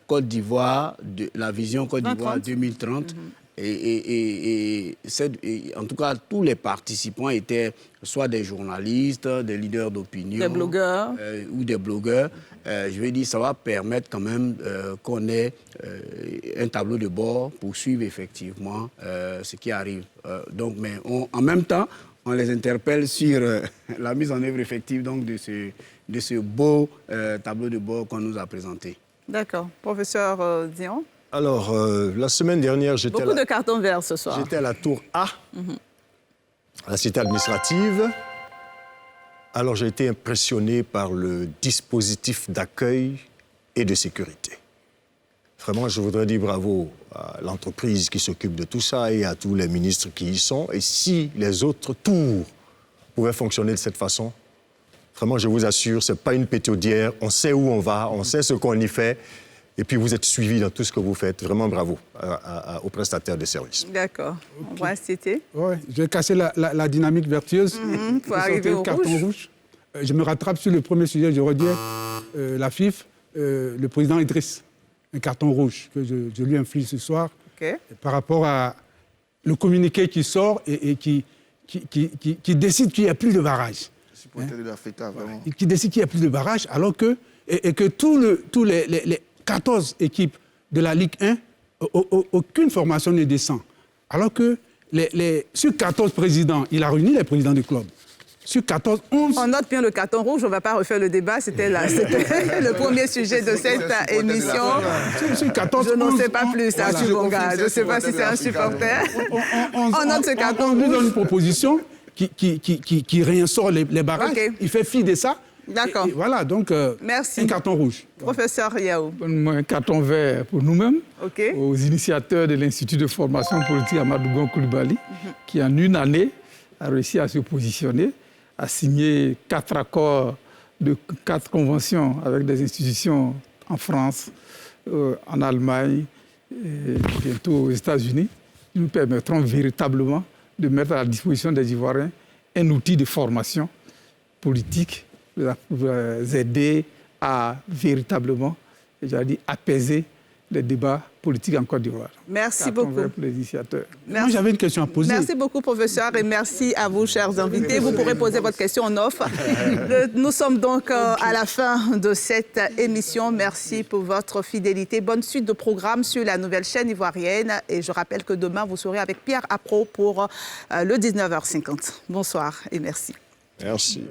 Côte d'Ivoire, la vision Côte d'Ivoire 2030. Et en tout cas, tous les participants étaient soit des journalistes, des leaders d'opinion. Des blogueurs. Ou des blogueurs. Je veux dire, ça va permettre quand même qu'on ait un tableau de bord pour suivre effectivement ce qui arrive. Mais en même temps, on les interpelle sur la mise en œuvre effective donc, de ce beau tableau de bord qu'on nous a présenté. D'accord. Professeur Dion. Alors, la semaine dernière, j'étais beaucoup de cartons verts ce soir. J'étais à la tour A, à la cité administrative. Alors, j'ai été impressionné par le dispositif d'accueil et de sécurité. Vraiment, je voudrais dire bravo à l'entreprise qui s'occupe de tout ça et à tous les ministres qui y sont. Et si les autres tours pouvaient fonctionner de cette façon, vraiment, je vous assure, ce n'est pas une pétaudière. On sait où on va, on sait ce qu'on y fait. Et puis, vous êtes suivis dans tout ce que vous faites. Vraiment bravo aux prestataires de services. D'accord. On va citer. Oui, je vais casser la dynamique vertueuse. Pour arriver au carton rouge. Je me rattrape sur le premier sujet. Je redis la FIF, le président Idriss. Un carton rouge que je lui inflige ce soir. Par rapport à le communiqué qui sort et qui qui décide qu'il n'y a plus de barrage. Supporter de l'Africa, vraiment. Qui décide qu'il n'y a plus de barrage, alors que, et que tous les 14 équipes de la Ligue 1, aucune formation ne descend. Alors que sur 14 présidents, il a réuni les présidents du club. Sur 14, 11... On note bien le carton rouge, on ne va pas refaire le débat, c'était le premier sujet de cette émission. Sur 14, je n'en 11, sais pas plus, voilà. je ne sais pas si c'est un supporter. On note ce carton rouge. On lui donne une proposition qui réinsort les barrages, Okay. il fait fi de ça. D'accord. Voilà, donc merci. Un carton rouge. Professeur Yao. Un carton vert pour nous-mêmes, okay. Aux initiateurs de l'Institut de formation politique Amadou Gon Coulibaly, qui en une année a réussi à se positionner, a signé 4 accords de 4 conventions avec des institutions en France, en Allemagne et bientôt aux États-Unis, qui nous permettront véritablement de mettre à la disposition des Ivoiriens un outil de formation politique pour les aider à véritablement, apaiser les débats politiques en Côte d'Ivoire. Merci beaucoup. Pour les initiateurs. Moi, j'avais une question à poser. Merci beaucoup, professeur, et merci à vous, chers invités. Vous pourrez poser votre question en off. Nous sommes donc à la fin de cette émission. Merci pour votre fidélité. Bonne suite de programmes sur la nouvelle chaîne ivoirienne. Et je rappelle que demain, vous serez avec Pierre Appro pour le 19h50. Bonsoir et merci. Merci.